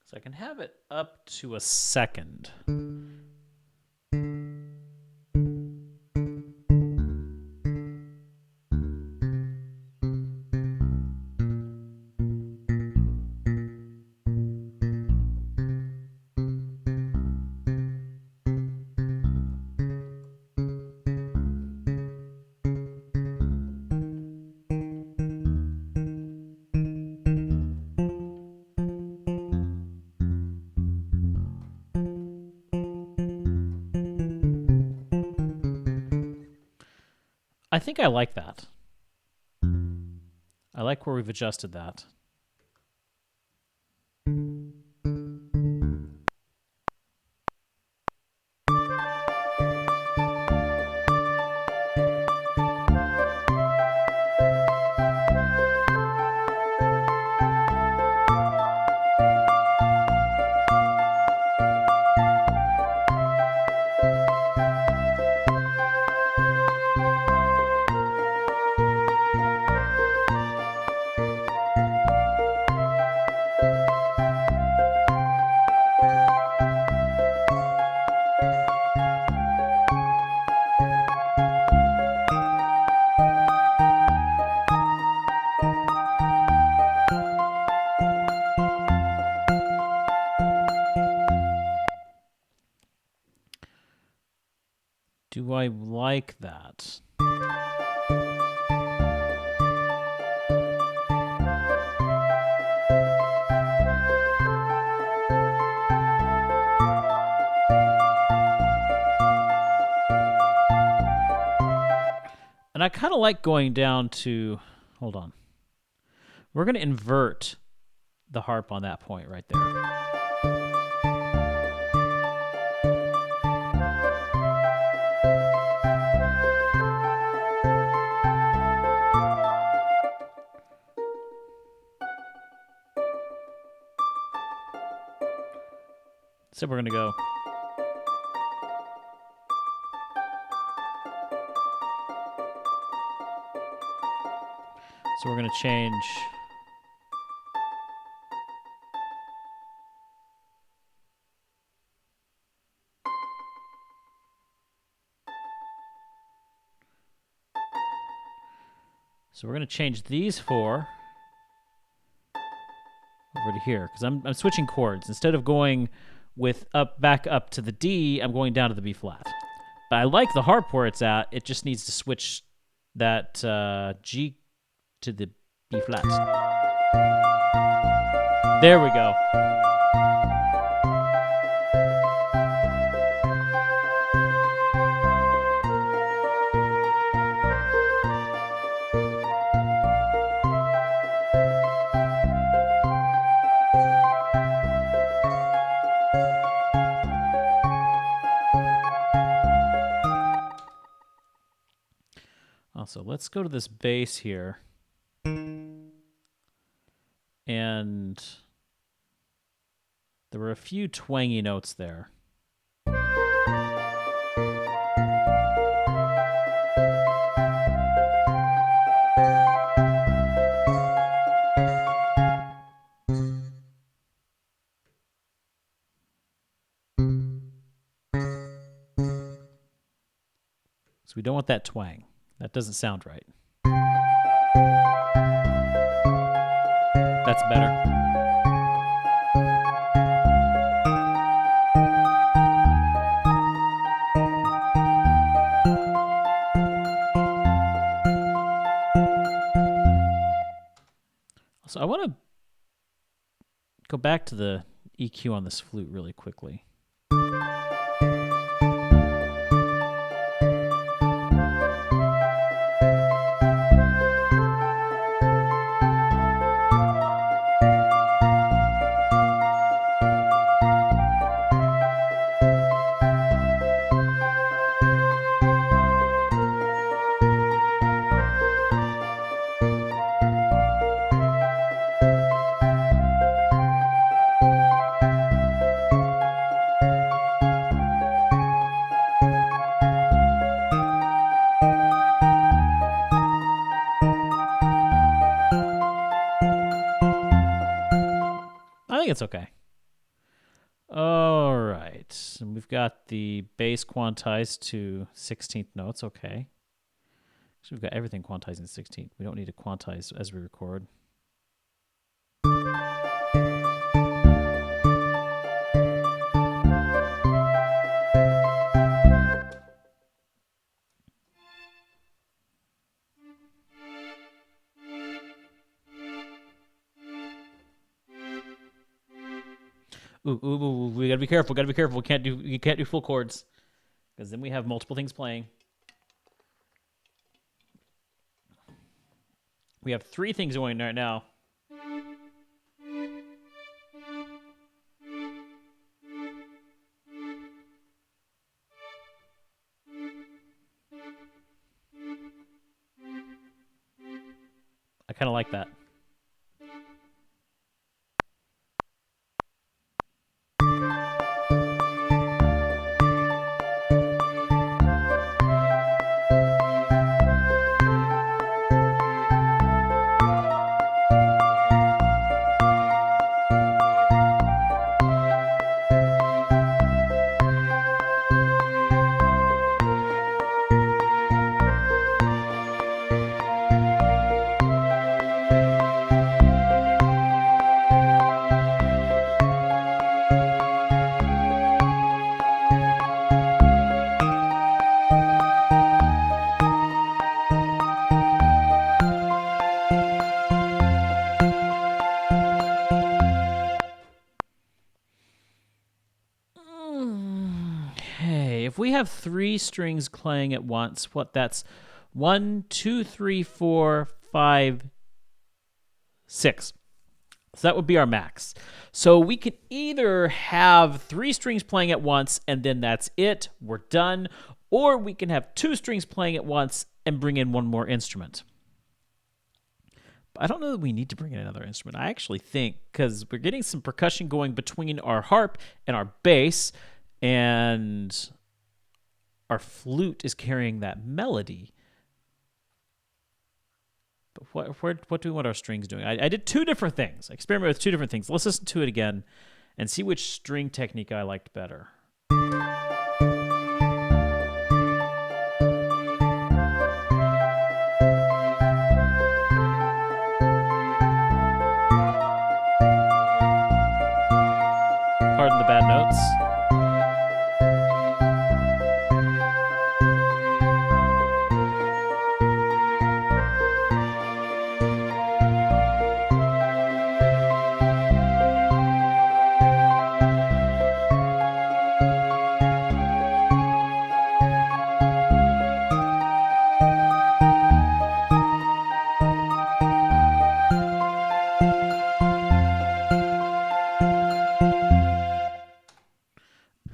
So I can have it up to a second. I think I like that. I like where we've adjusted that. Do I like that? And I kind of like going down to... Hold on. We're going to invert the harp on that point right there. So we're going to go... So we're going to change... So we're going to change these four over to here because I'm switching chords. Instead of going with back up to the D, I'm going down to the B flat. But I like the harp where it's at. It just needs to switch that G to the B flat. There we go. Also, let's go to this bass here. And there were a few twangy notes there. So we don't want that twang. That doesn't sound right. That's better. So I want to go back to the EQ on this flute really quickly. I think it's okay. All right. And we've got the bass quantized to 16th notes. Okay. So we've got everything quantized in 16th. We don't need to quantize as we record. Ooh, we gotta be careful. We can't do full chords, because then we have multiple things playing. We have 3 things going right now. I kind of like that. If we have 3 strings playing at once, that's 1, 2, 3, 4, 5, 6. So that would be our max. So we could either have 3 strings playing at once and then that's it, we're done, or we can have 2 strings playing at once and bring in one more instrument. But I don't know that we need to bring in another instrument. I actually think, because we're getting some percussion going between our harp and our bass, and our flute is carrying that melody. But what do we want our strings doing? I did 2 different things. I experimented with 2 different things. Let's listen to it again and see which string technique I liked better. Pardon the bad notes.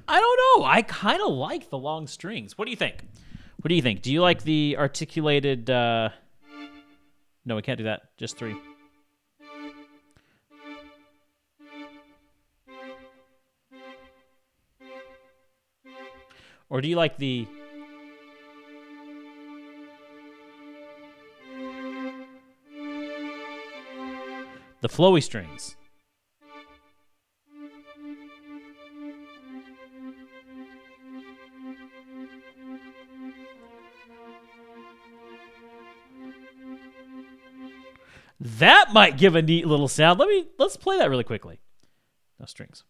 I don't know. I kind of like the long strings. What do you think? What do you think? Do you like the articulated... No, we can't do that. Just 3. Or do you like the... the flowy strings? That might give a neat little sound. Let's play that really quickly. No strings.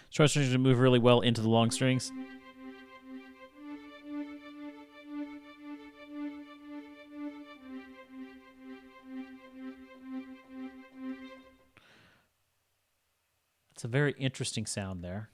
Short strings move really well into the long strings. It's a very interesting sound there.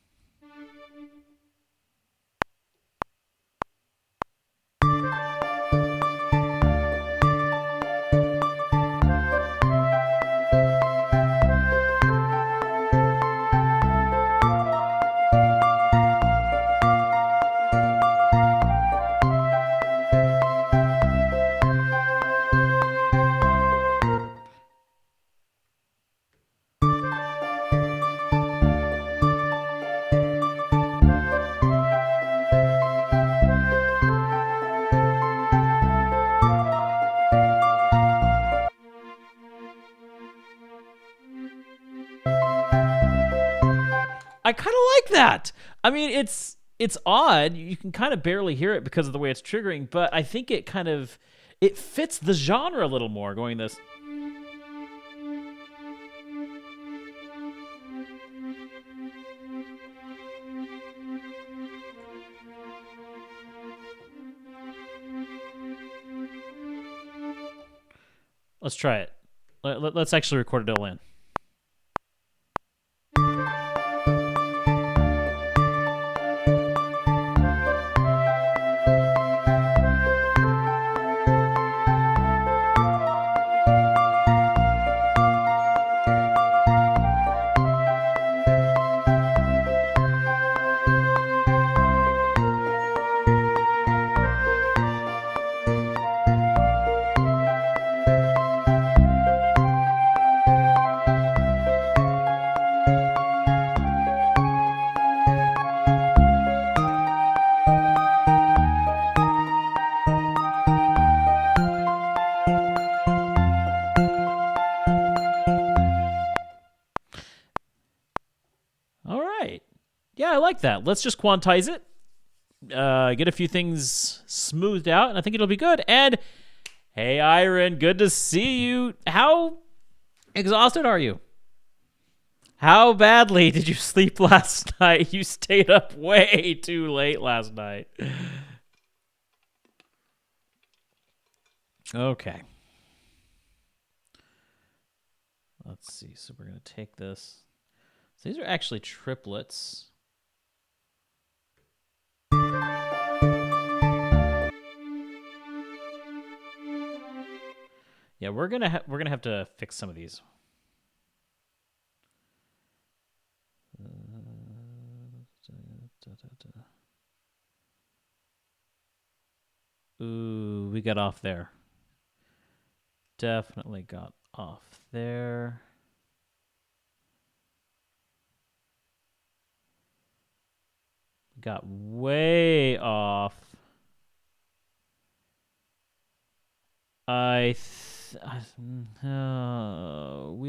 I kind of like that. I mean, it's odd. You can kind of barely hear it because of the way it's triggering, but I think it kind of it fits the genre a little more going this. Let's try it. Let's actually record it all in. All right. Yeah, I like that. Let's just quantize it. Get a few things smoothed out, and I think it'll be good. And hey, Iron, good to see you. How exhausted are you? How badly did you sleep last night? You stayed up way too late last night. Okay. Let's see. So we're going to take this. So these are actually triplets. Yeah, we're gonna have to fix some of these. Ooh, we got off there. Definitely got off there. Got way off. We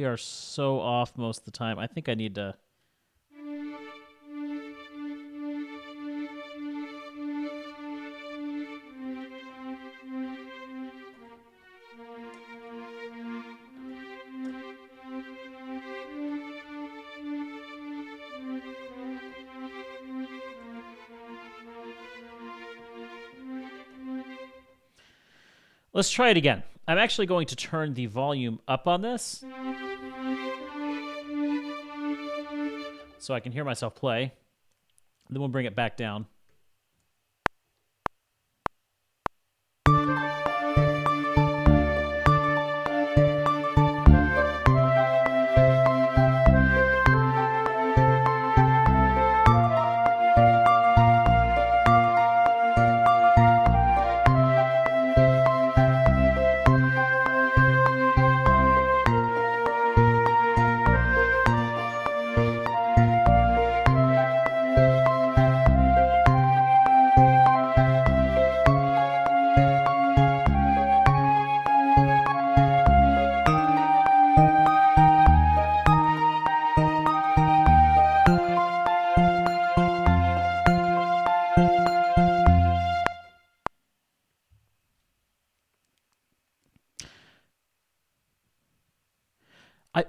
are so off most of the time. I think I need to. Let's try it again. I'm actually going to turn the volume up on this so I can hear myself play. Then we'll bring it back down.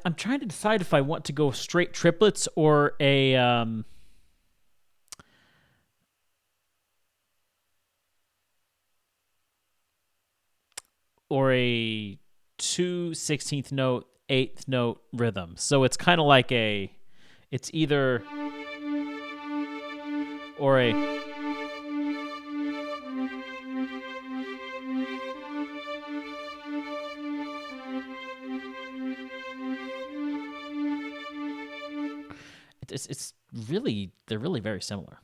I'm trying to decide if I want to go straight triplets or a or a 2/16th note, 8th note rhythm. So it's kind of like it's either or a. It's really, they're really very similar.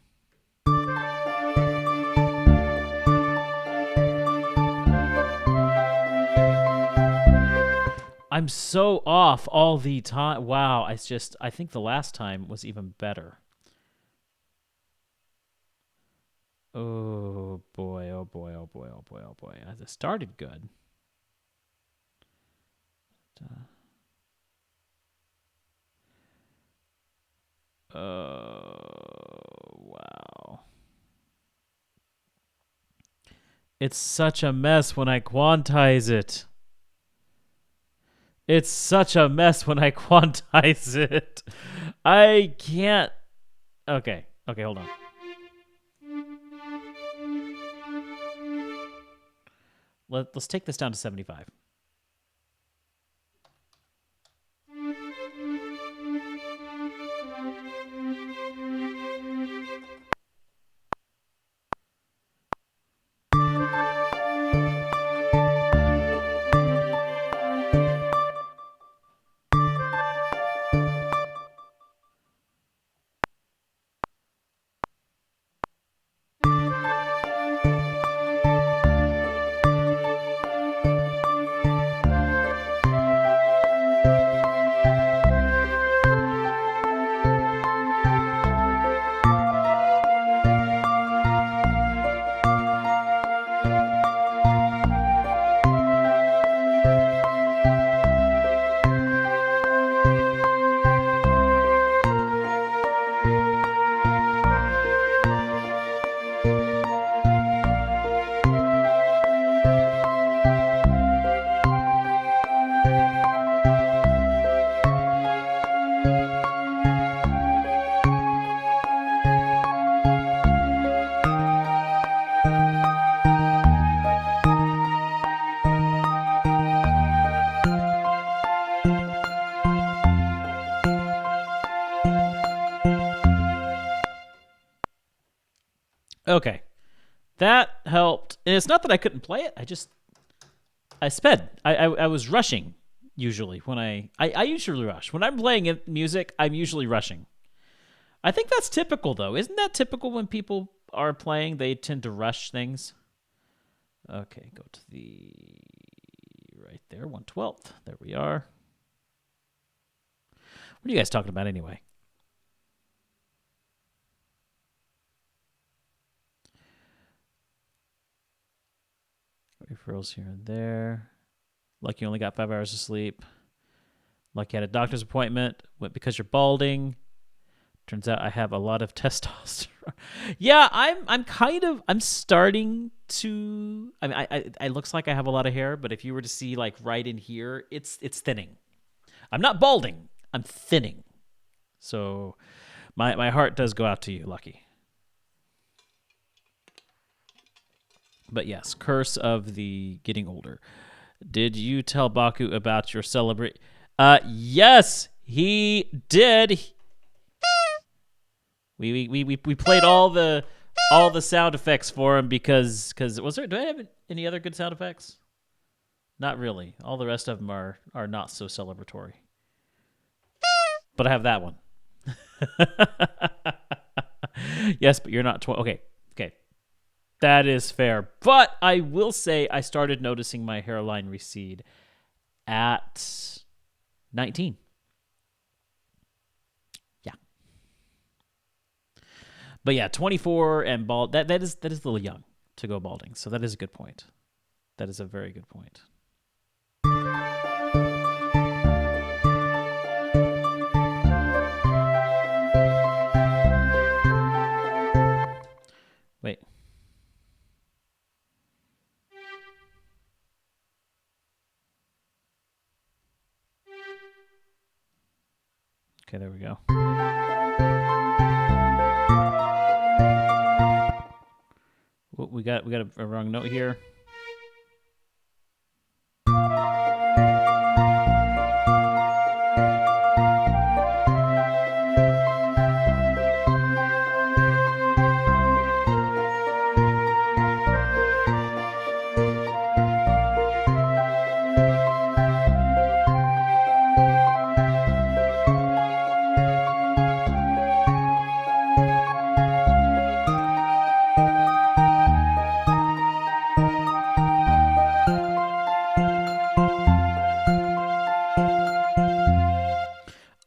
I'm so off all the time. Wow, I think the last time was even better. Oh boy, oh boy, oh boy, oh boy, oh boy. It started good. Wow. It's such a mess when I quantize it. It's such a mess when I quantize it. I can't. Okay, hold on. Let's take this down to 75. Okay. That helped. And it's not that I couldn't play it. I sped. I was rushing usually when I usually rush. When I'm playing music, I'm usually rushing. I think that's typical though. Isn't that typical when people are playing? They tend to rush things. Okay, go to the right there, 1/12. There we are. What are you guys talking about anyway? Referrals here and there. Like you only got 5 hours of sleep. Like you had a doctor's appointment. Went because you're balding. Turns out I have a lot of testosterone. Yeah, I'm starting to. I mean, it looks like I have a lot of hair, but if you were to see like right in here, it's thinning. I'm not balding. I'm thinning. So, my heart does go out to you, Lucky. But yes, curse of the getting older. Did you tell Baku about your celebrate? Yes, he did. We played all the sound effects for him because was there? Do I have any other good sound effects? Not really. All the rest of them are not so celebratory. But I have that one. Yes, but you're not 12. Okay. That is fair. But I will say I started noticing my hairline recede at 19. Yeah. But yeah, 24 and bald, that is a little young to go balding. So that is a good point. That is a very good point. Wait. Okay, there we go. We got a wrong note here.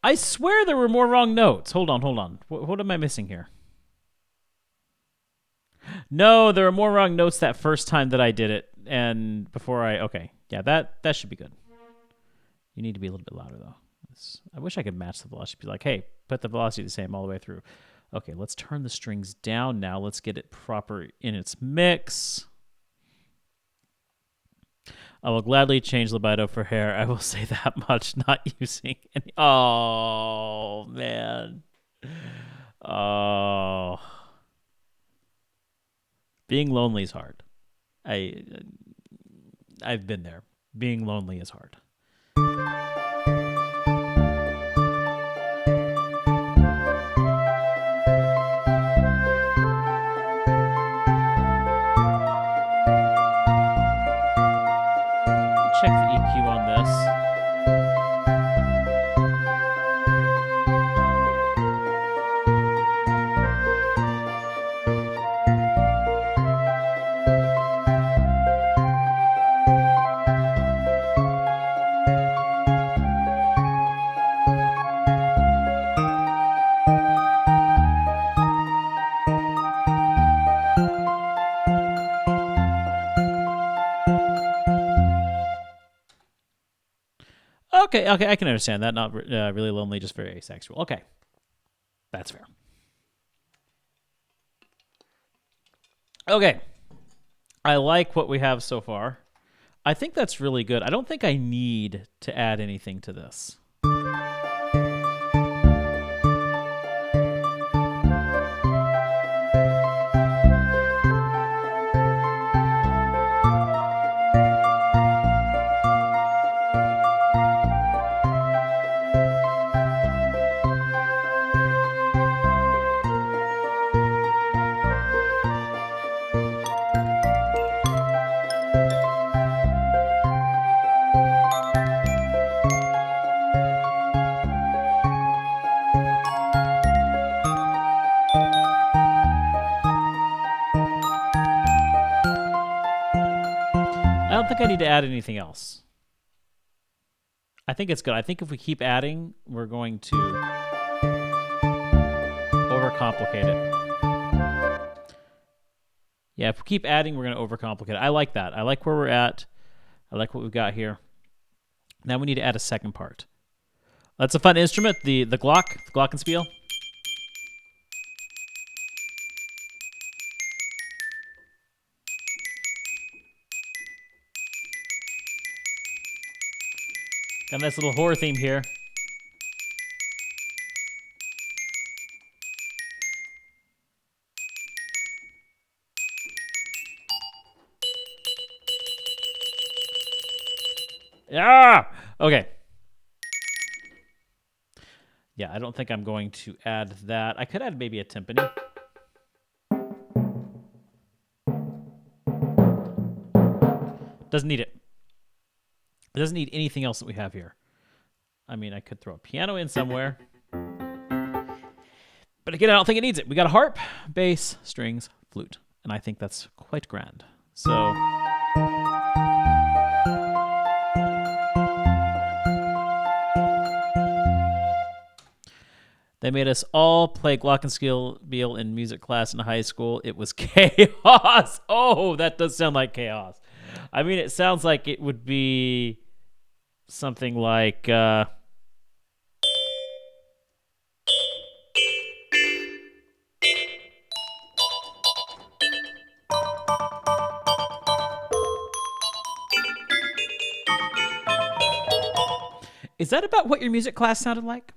I swear there were more wrong notes. Hold on. What am I missing here? No, there were more wrong notes that first time that I did it, and before okay, yeah, that should be good. You need to be a little bit louder though. I wish I could match the velocity. Be like, hey, put the velocity the same all the way through. Okay, let's turn the strings down now. Let's get it proper in its mix. I will gladly change libido for hair. I will say that much. Not using any. Oh man. Oh. Being lonely is hard. I've been there. Being lonely is hard. Check the EQ on this. Okay, I can understand that. Not really lonely, just very asexual. Okay, that's fair. Okay, I like what we have so far. I think that's really good. I don't think I need to add anything to this. I need to add anything else. I think it's good. I think if we keep adding, we're going to overcomplicate it. Yeah, if we keep adding, we're going to overcomplicate it. I like that. I like where we're at. I like what we've got here. Now we need to add a second part. That's a fun instrument, the glockenspiel. Got a nice little horror theme here. Yeah. Okay. Yeah, I don't think I'm going to add that. I could add maybe a timpani. Doesn't need it. It doesn't need anything else that we have here. I mean, I could throw a piano in somewhere. But again, I don't think it needs it. We got a harp, bass, strings, flute. And I think that's quite grand. So... They made us all play glockenspiel in music class in high school. It was chaos. Oh, that does sound like chaos. I mean, it sounds like it would be something like... Is that about what your music class sounded like?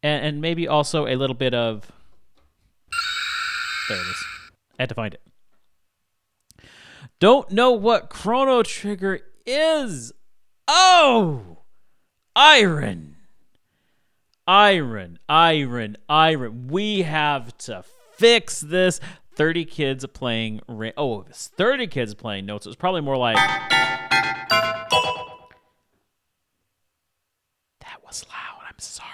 And maybe also a little bit of... There it is. I had to find it. Don't know what Chrono Trigger is. Oh! Iron. We have to fix this. 30 kids playing... Oh, it was 30 kids playing notes. It was probably more like... That was loud. I'm sorry.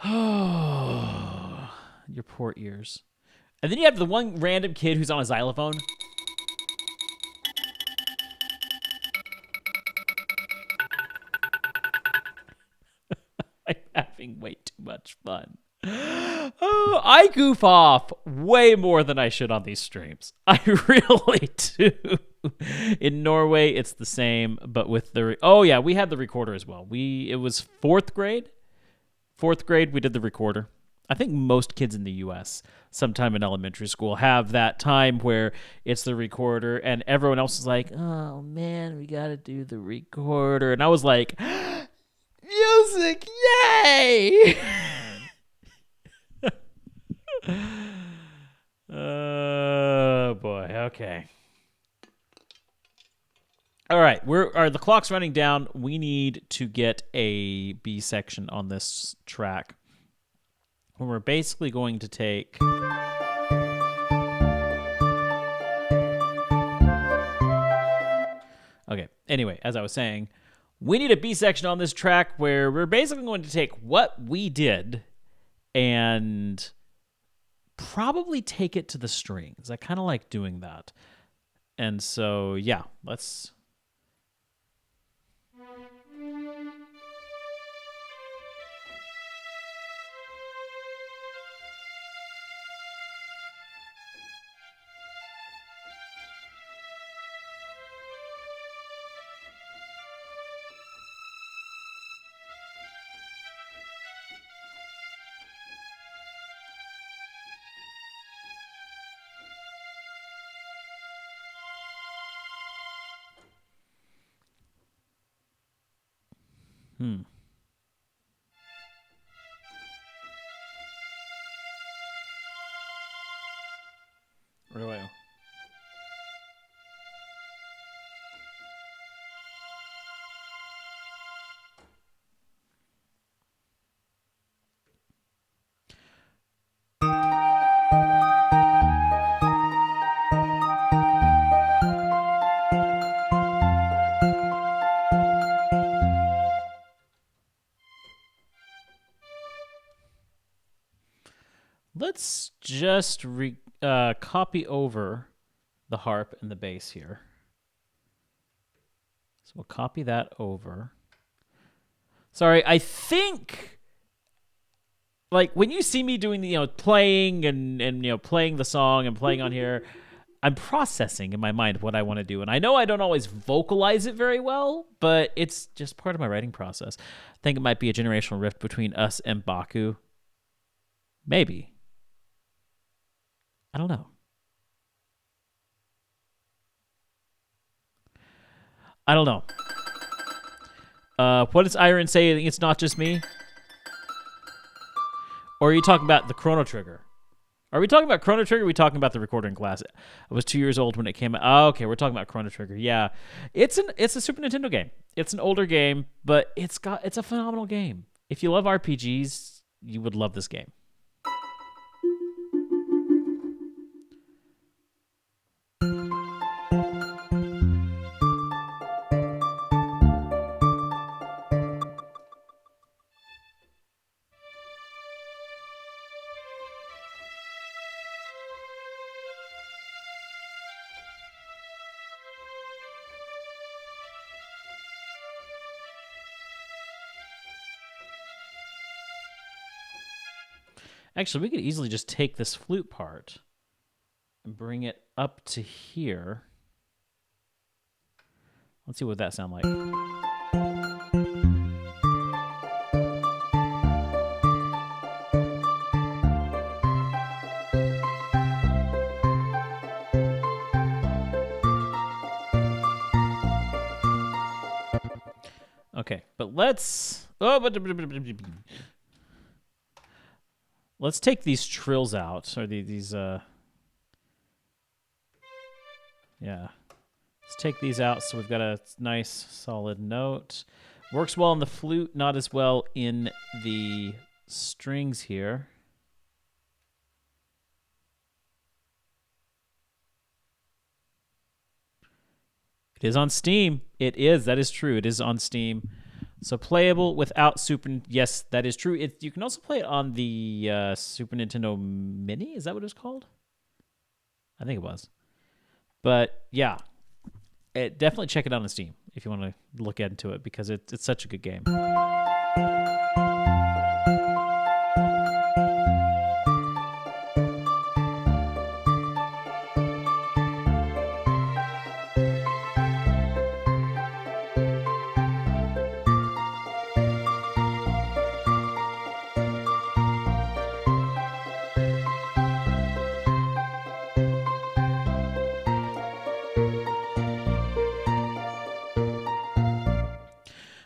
Oh, your poor ears. And then you have the one random kid who's on a xylophone. I'm having way too much fun. Oh, I goof off way more than I should on these streams. I really do. In Norway, it's the same, but with the... Oh, yeah, we had the recorder as well. It was fourth grade. Fourth grade, we did the recorder. I think most kids in the U.S. sometime in elementary school have that time where it's the recorder and everyone else is like, oh, man, we got to do the recorder. And I was like, music, yay! Oh, boy. Okay. All right, the clock's running down. We need to get a B section on this track. And we're basically going to take... Okay, anyway, as I was saying, we need a B section on this track where we're basically going to take what we did and probably take it to the strings. I kind of like doing that. And so, yeah, let's... Where do I go? Let's just copy over the harp and the bass here. So we'll copy that over. Sorry, I think like when you see me doing the playing and playing the song and playing on here, I'm processing in my mind what I want to do. And I know I don't always vocalize it very well, but it's just part of my writing process. I think it might be a generational rift between us and Baku. Maybe. I don't know. I don't know. What does Iron say? It's not just me? Or are you talking about the Chrono Trigger? Are we talking about Chrono Trigger? Or are we talking about the recording class? I was 2 years old when it came out. Oh, okay, we're talking about Chrono Trigger. Yeah, it's a Super Nintendo game. It's an older game, but it's a phenomenal game. If you love RPGs, you would love this game. Actually, we could easily just take this flute part and bring it up to here. Let's see what that sounds like. Okay, but let's let's take these trills out, or these yeah. Let's take these out so we've got a nice solid note. Works well on the flute, not as well in the strings here. It is on Steam. It is. That is true. It is on Steam. So playable without Super. Yes, that is true. You can also play it on the Super Nintendo Mini. Is that what it was called? I think it was. But yeah, definitely check it out on Steam if you want to look into it because it's such a good game.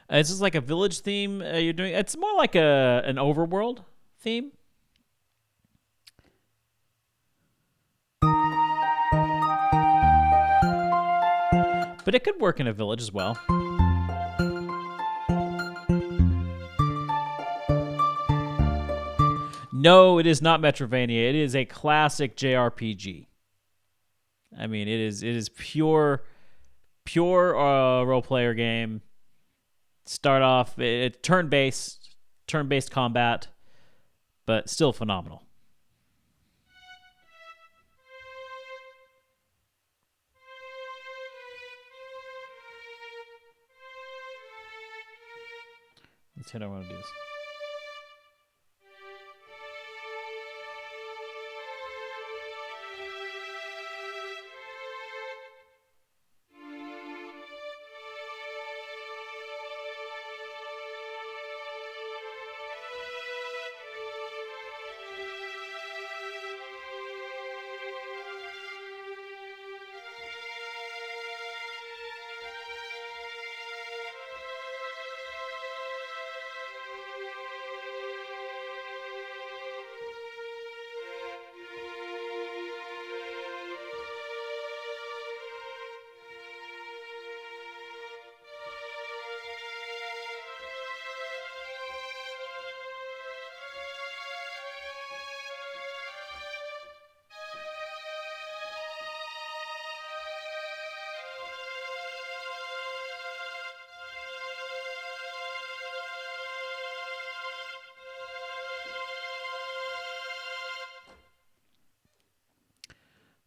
It's just like a village theme you're doing. It's more like an overworld theme. But it could work in a village as well. No, it is not Metrovania. It is a classic JRPG. I mean, it is pure role player game. Start off turn-based combat, but still phenomenal. Let's hit. I want to do this.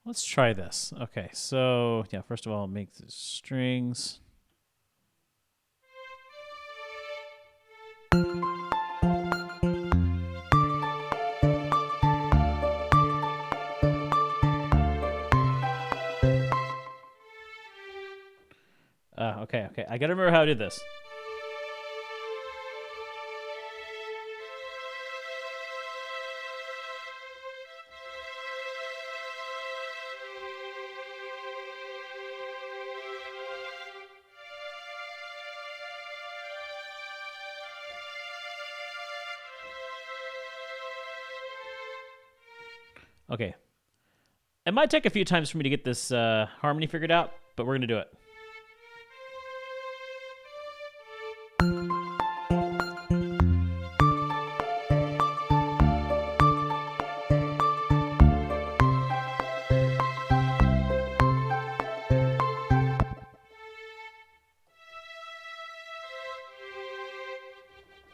Let's try this. Okay, so yeah, first of all, make the strings. Okay. I gotta remember how I did this. Okay. It might take a few times for me to get this harmony figured out, but we're gonna do it.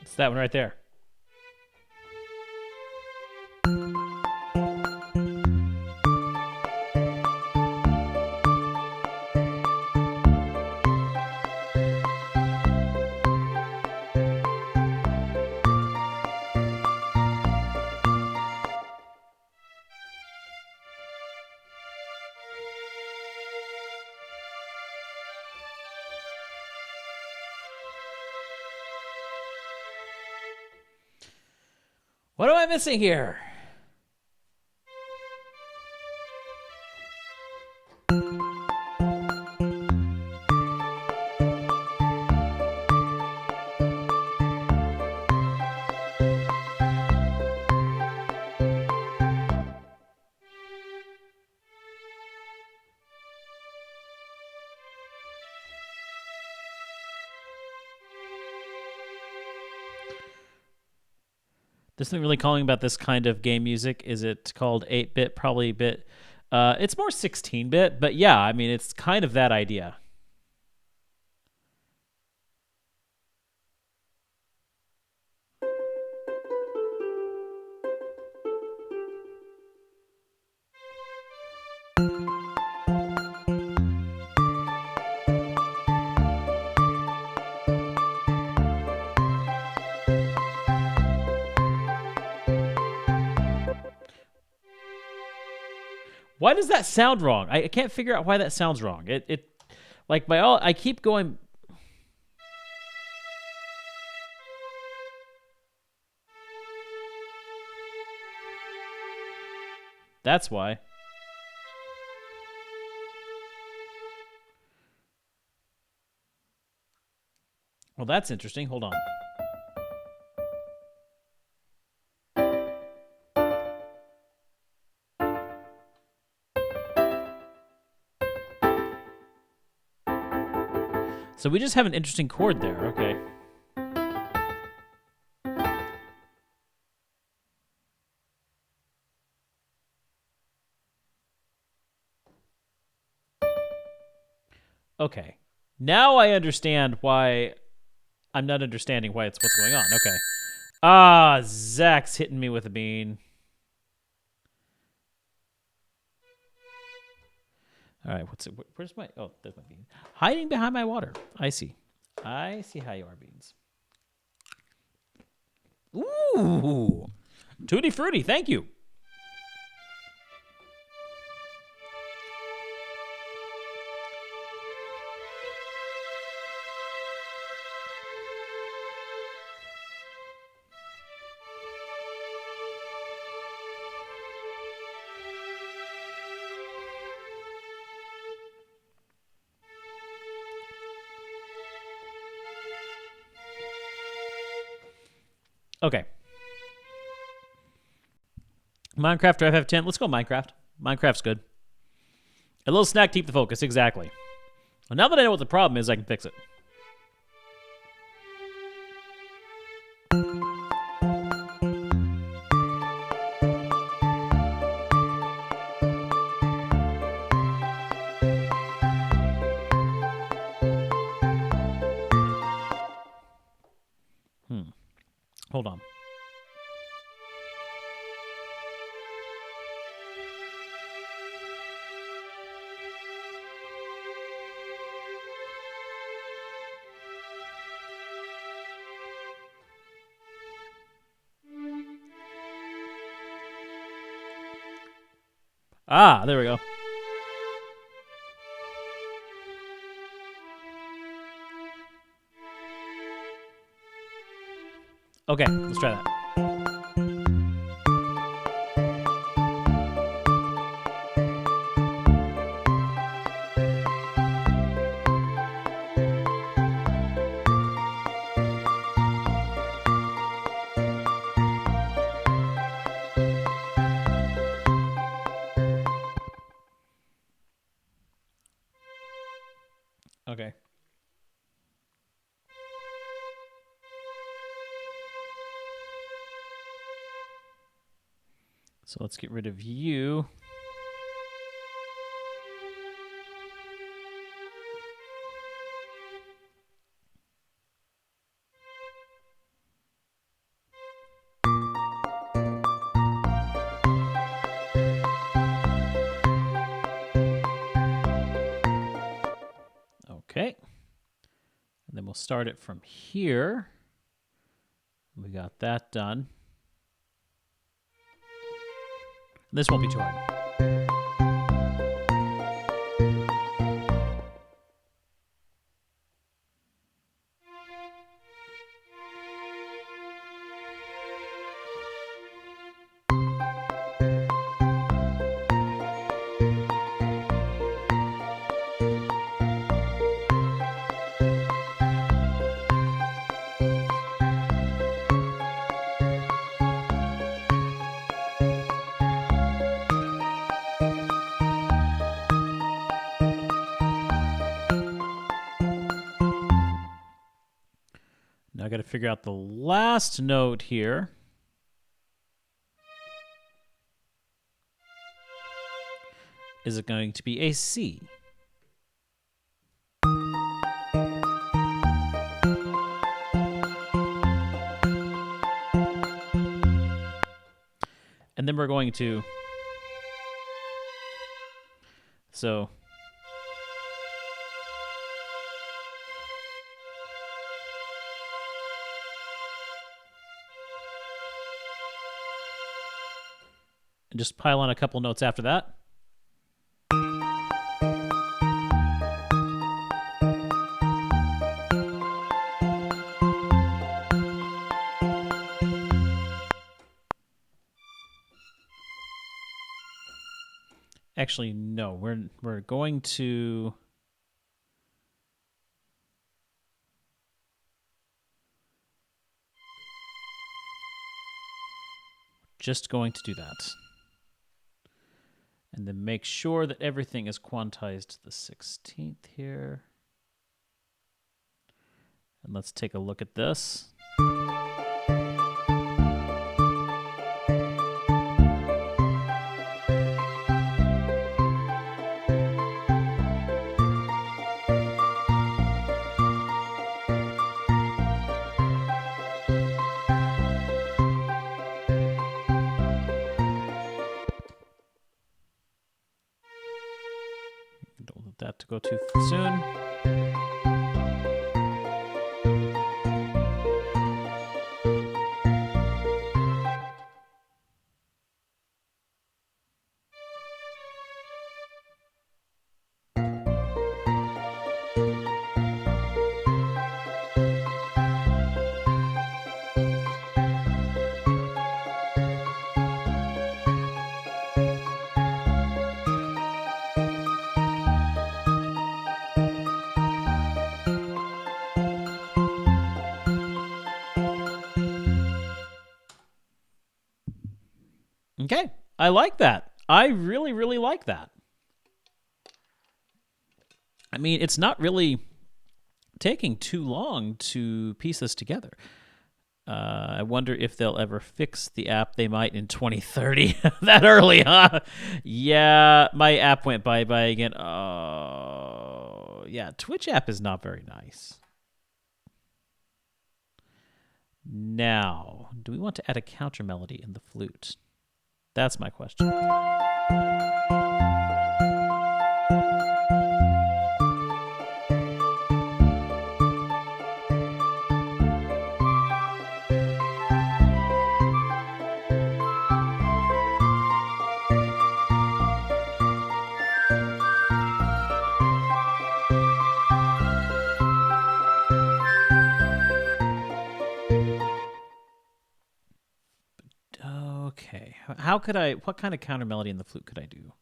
It's that one right there. What am I missing here? There's nothing really calling about this kind of game music. Is it called 8-bit? Probably bit. It's more 16-bit, but yeah, I mean, it's kind of that idea. Why does that sound wrong? I can't figure out why that sounds wrong. It like by all I keep going. That's why. Well, that's interesting. Hold on. So we just have an interesting chord there. Okay. Okay. Now I understand why I'm not understanding why it's what's going on. Okay. Ah, Zach's hitting me with a bean. All right, what's it? Where's my? Oh, there's my bean. Hiding behind my water. I see. I see how you are, beans. Ooh, tutti frutti. Thank you. Okay. Minecraft Drive F10. Let's go Minecraft. Minecraft's good. A little snack, keep the focus. Exactly. Well, now that I know what the problem is, I can fix it. Hold on. Ah, there we go. Okay, let's try that. Okay. So let's get rid of you. Okay. And then we'll start it from here. We got that done. This won't be too hard. Now I got to figure out the last note here. Is it going to be a C? And then we're going to... So... And just pile on a couple notes after that. Actually, no. We're going to... Just going to do that. And then make sure that everything is quantized to the 16th here. And let's take a look at this. Don't let that to go too soon. Okay, I like that. I really, really like that. I mean, it's not really taking too long to piece this together. I wonder if they'll ever fix the app. They might in 2030. That early, huh? Yeah, my app went bye-bye again. Oh, yeah, Twitch app is not very nice. Now, do we want to add a counter melody in the flute? That's my question. How could I? What kind of counter melody in the flute could I do?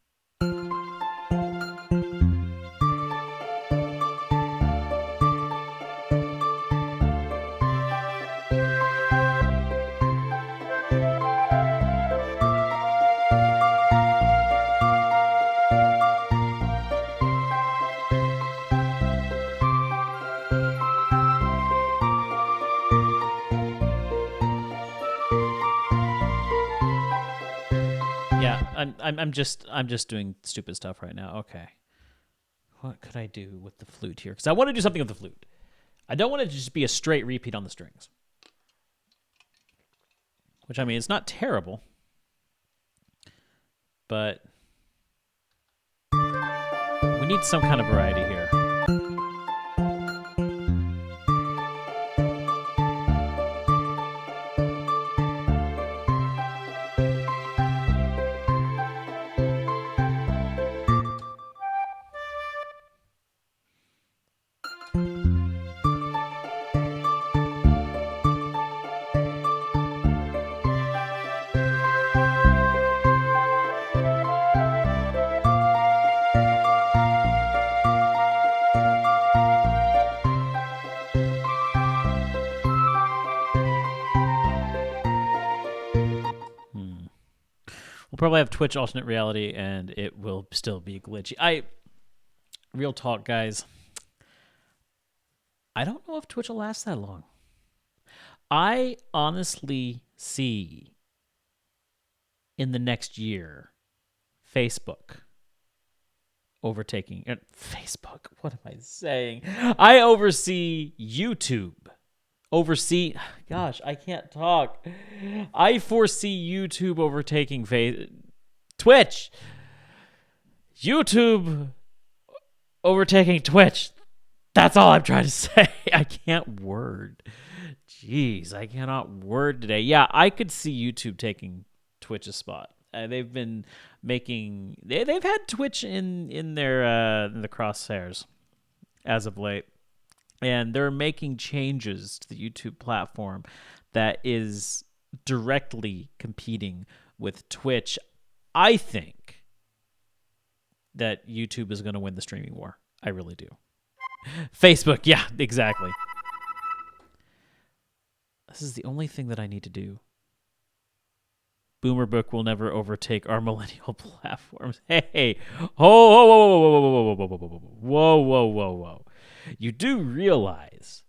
Yeah, I'm just doing stupid stuff right now. Okay. What could I do with the flute here? Because I want to do something with the flute. I don't want it to just be a straight repeat on the strings. Which, I mean, it's not terrible. But we need some kind of variety here. We'll probably have Twitch alternate reality, and it will still be glitchy. Real talk, guys. I don't know if Twitch will last that long. I honestly see in the next year Facebook overtaking Facebook. What am I saying? I oversee YouTube. Gosh, I can't talk. I foresee YouTube overtaking Twitch. YouTube overtaking Twitch. That's all I'm trying to say. I can't word. Jeez, I cannot word today. Yeah, I could see YouTube taking Twitch's spot. They've been making. They've had Twitch in their in the crosshairs as of late, and they're making changes to the YouTube platform that is directly competing with Twitch. I think that YouTube is going to win the streaming war. I really do. Facebook, yeah, exactly. This is the only thing that I need to do. Boomer Book will never overtake our millennial platforms. Hey, whoa. You do realize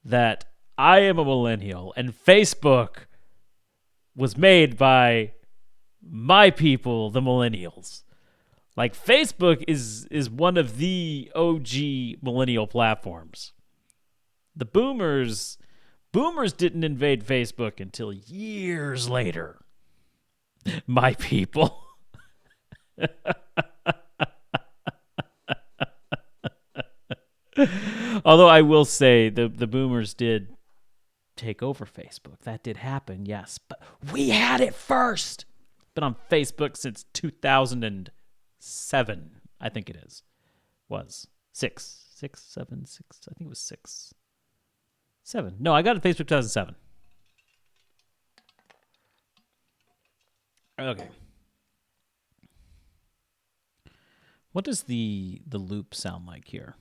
that I am a millennial and Facebook was made by my people, the millennials. Like, Facebook is one of the OG millennial platforms. The boomers didn't invade Facebook until years later. My people. Although I will say the boomers did take over Facebook. That did happen, yes. But we had it first. Been on Facebook since 2007, I think it is. Was. 6. I think it was 6. 7. No, I got it Facebook 2007. Okay. What does the loop sound like here?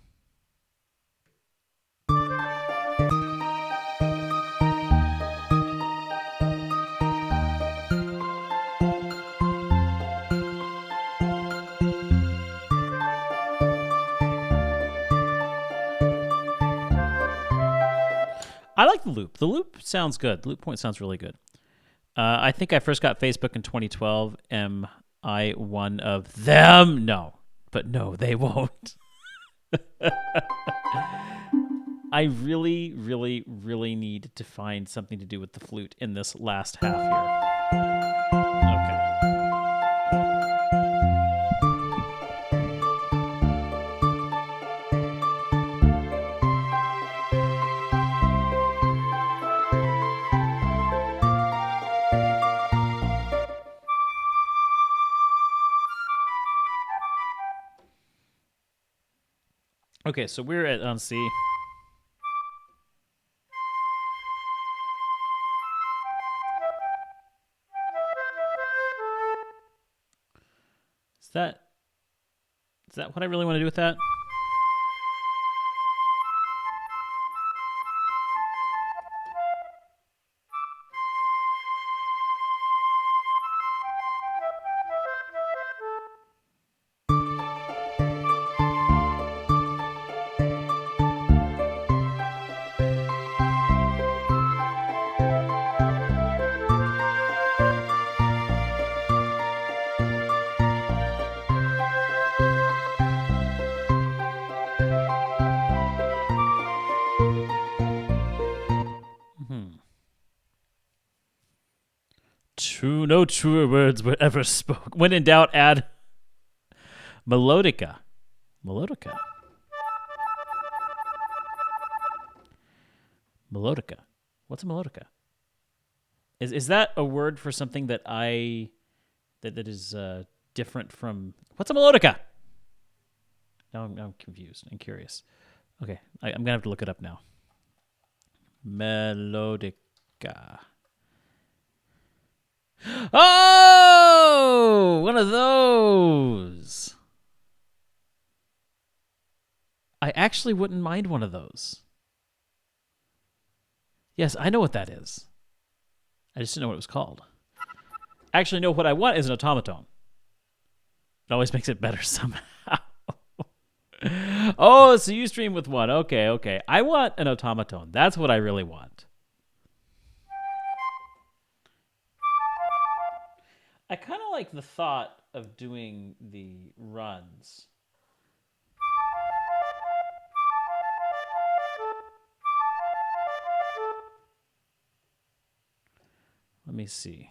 I like the loop. The loop sounds good. The loop point sounds really good. I think I first got Facebook in 2012. Am I one of them? No. But no, they won't. I really, really, really need to find something to do with the flute in this last half here. Okay. Okay, so we're on C. Is that what I really want to do with that? No truer words were ever spoke. When in doubt, add melodica. Melodica. Melodica. What's a melodica? Is that a word for something that that is different from? What's a melodica? Now I'm confused and curious. Okay, I'm gonna have to look it up now. Melodica. Oh, one of those. I actually wouldn't mind one of those. Yes, I know what that is. I just didn't know what it was called. Actually, no, what I want is an automaton. It always makes it better somehow. Oh, so you stream with one. Okay. I want an automaton. That's what I really want. I kind of like the thought of doing the runs. Let me see.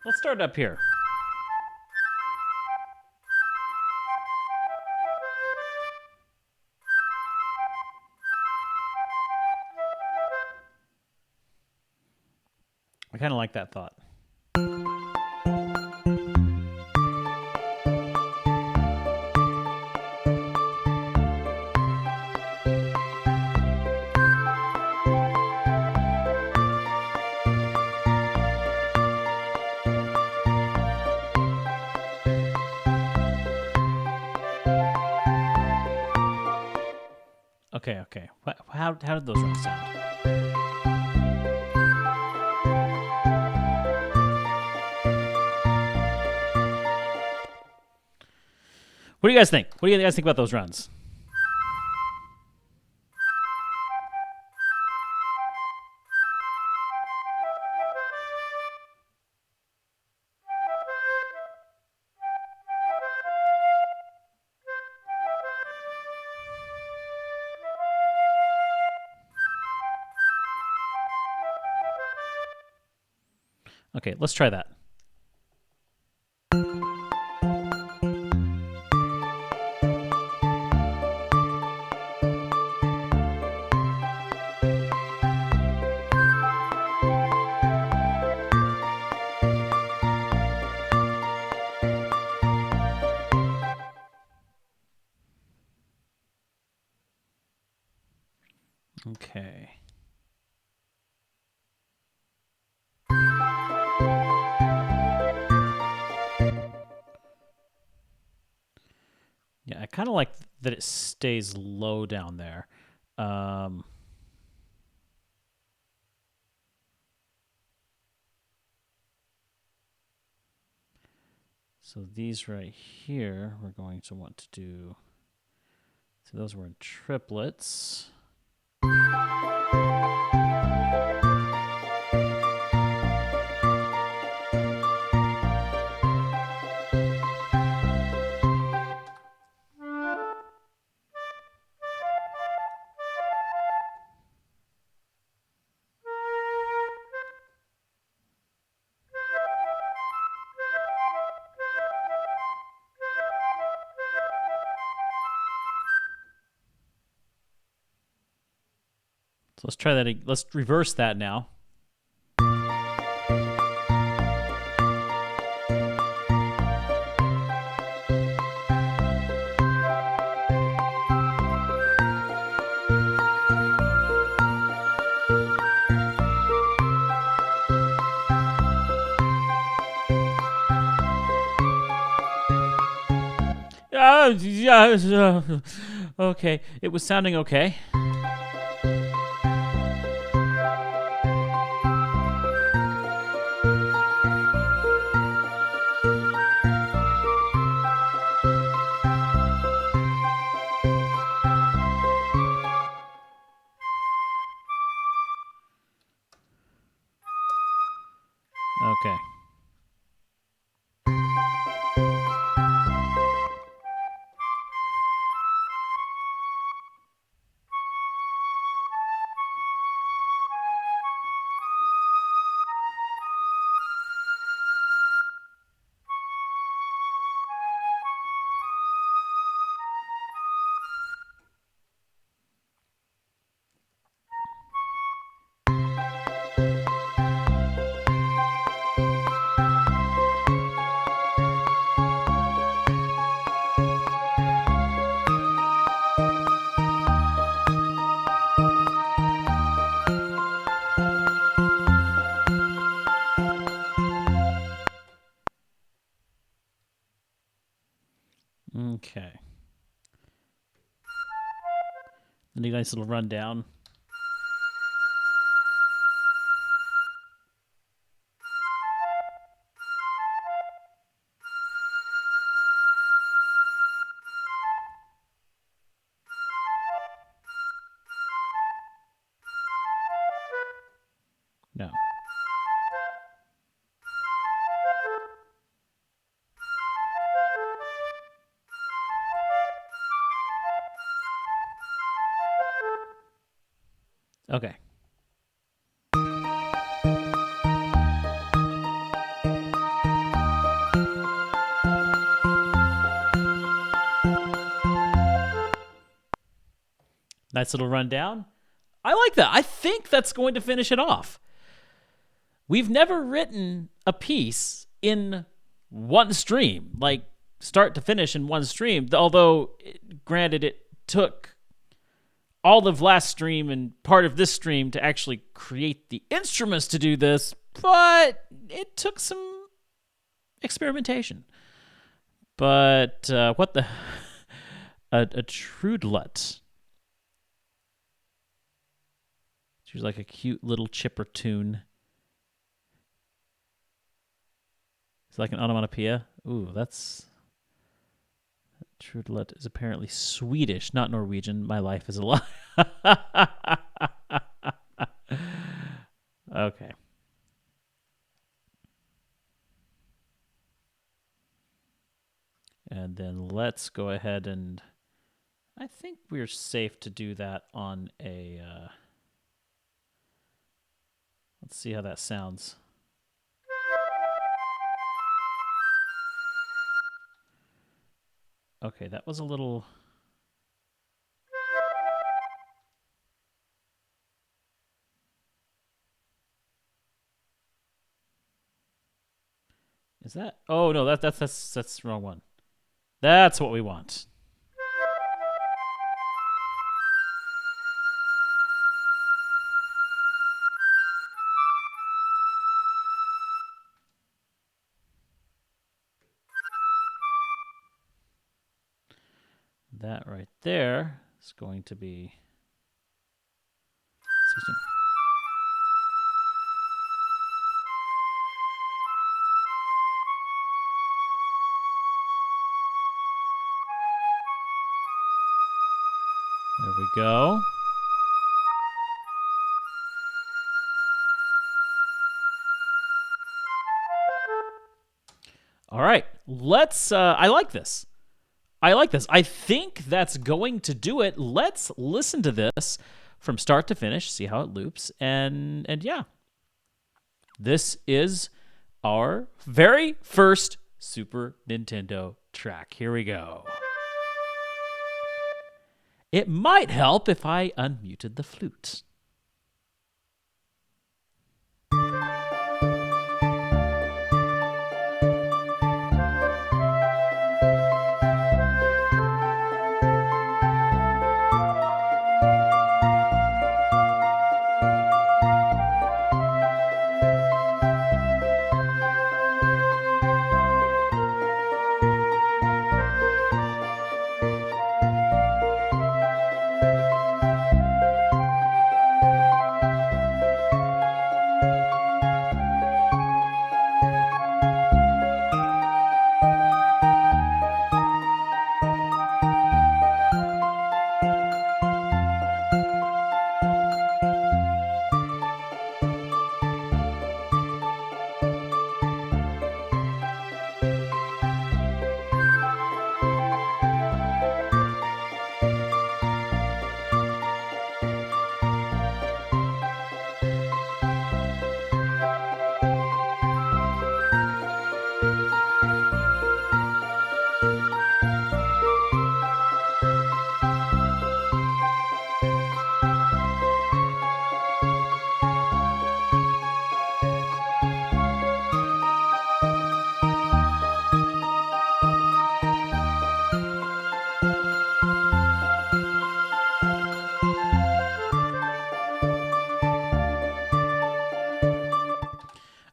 Let's start up here. I kind of like that thought. Okay. How did those runs sound? What do you guys think? What do you guys think about those runs? Okay, let's try that. Okay. Yeah, I kind of like that it stays low down there. So these right here, we're going to want to do. So those were in triplets. So let's try that. Let's reverse that now. yeah. Okay, it was sounding okay. Okay. Okay. A nice little rundown. No. Okay. Nice little rundown. I like that. I think that's going to finish it off. We've never written a piece in one stream, like start to finish in one stream. Although, granted, it took all of last stream and part of this stream to actually create the instruments to do this, but it took some experimentation. But what the... a Trudlet. She was like a cute little chipper tune. It's like an onomatopoeia. Ooh, that's... Trudlet is apparently Swedish, not Norwegian. My life is a lie. Okay. And then let's go ahead and... I think we're safe to do that on a... Let's see how that sounds. Okay, that was a little... Is that... Oh, no, that's the wrong one. That's what we want. That right there is going to be 16. There we go. All right, let's... I like this. I think that's going to do it. Let's listen to this from start to finish, see how it loops, and yeah. This is our very first Super Nintendo track. Here we go. It might help if I unmuted the flute.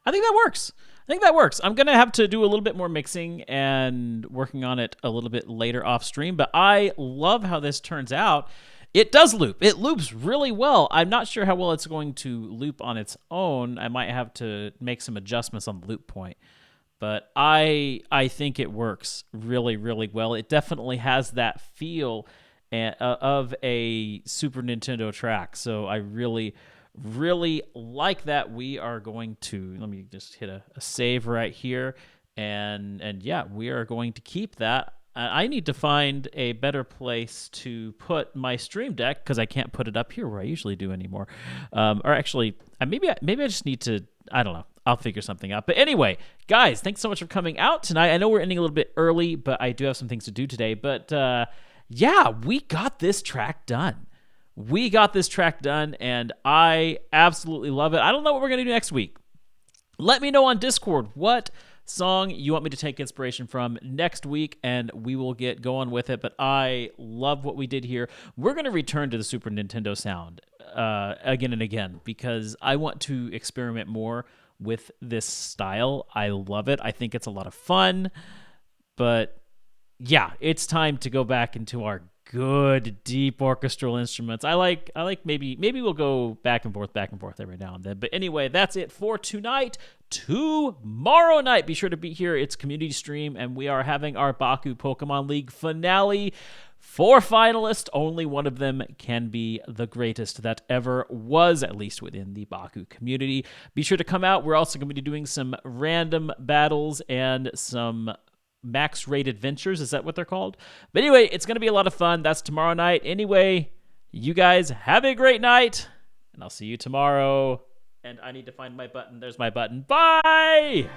I think that works. I'm going to have to do a little bit more mixing and working on it a little bit later off stream, but I love how this turns out. It does loop. It loops really well. I'm not sure how well it's going to loop on its own. I might have to make some adjustments on the loop point. But I think it works really, really well. It definitely has that feel of a Super Nintendo track. So I really, really like that. We are going to, let me just hit a save right here. And yeah, we are going to keep that. I need to find a better place to put my Stream Deck because I can't put it up here where I usually do anymore. Or actually, maybe I just need to, I don't know. I'll figure something out. But anyway, guys, thanks so much for coming out tonight. I know we're ending a little bit early, but I do have some things to do today. But yeah, we got this track done. And I absolutely love it. I don't know what we're going to do next week. Let me know on Discord what song you want me to take inspiration from next week, and we will get going with it. But I love what we did here. We're going to return to the Super Nintendo sound again and again because I want to experiment more with this style. I love it. I think it's a lot of fun. But yeah, it's time to go back into our good deep orchestral instruments. I like maybe we'll go back and forth every now and then. But anyway, that's it for tonight. Tomorrow night, be sure to be here. It's community stream, and we are having our Baku Pokemon League finale. 4 finalists, only one of them can be the greatest that ever was, at least within the Baku community. Be sure to come out. We're also going to be doing some random battles and some max rate adventures. Is that what they're called? But anyway, it's going to be a lot of fun. That's tomorrow night. Anyway, you guys have a great night, and I'll see you tomorrow. And I need to find my button. There's my button. Bye!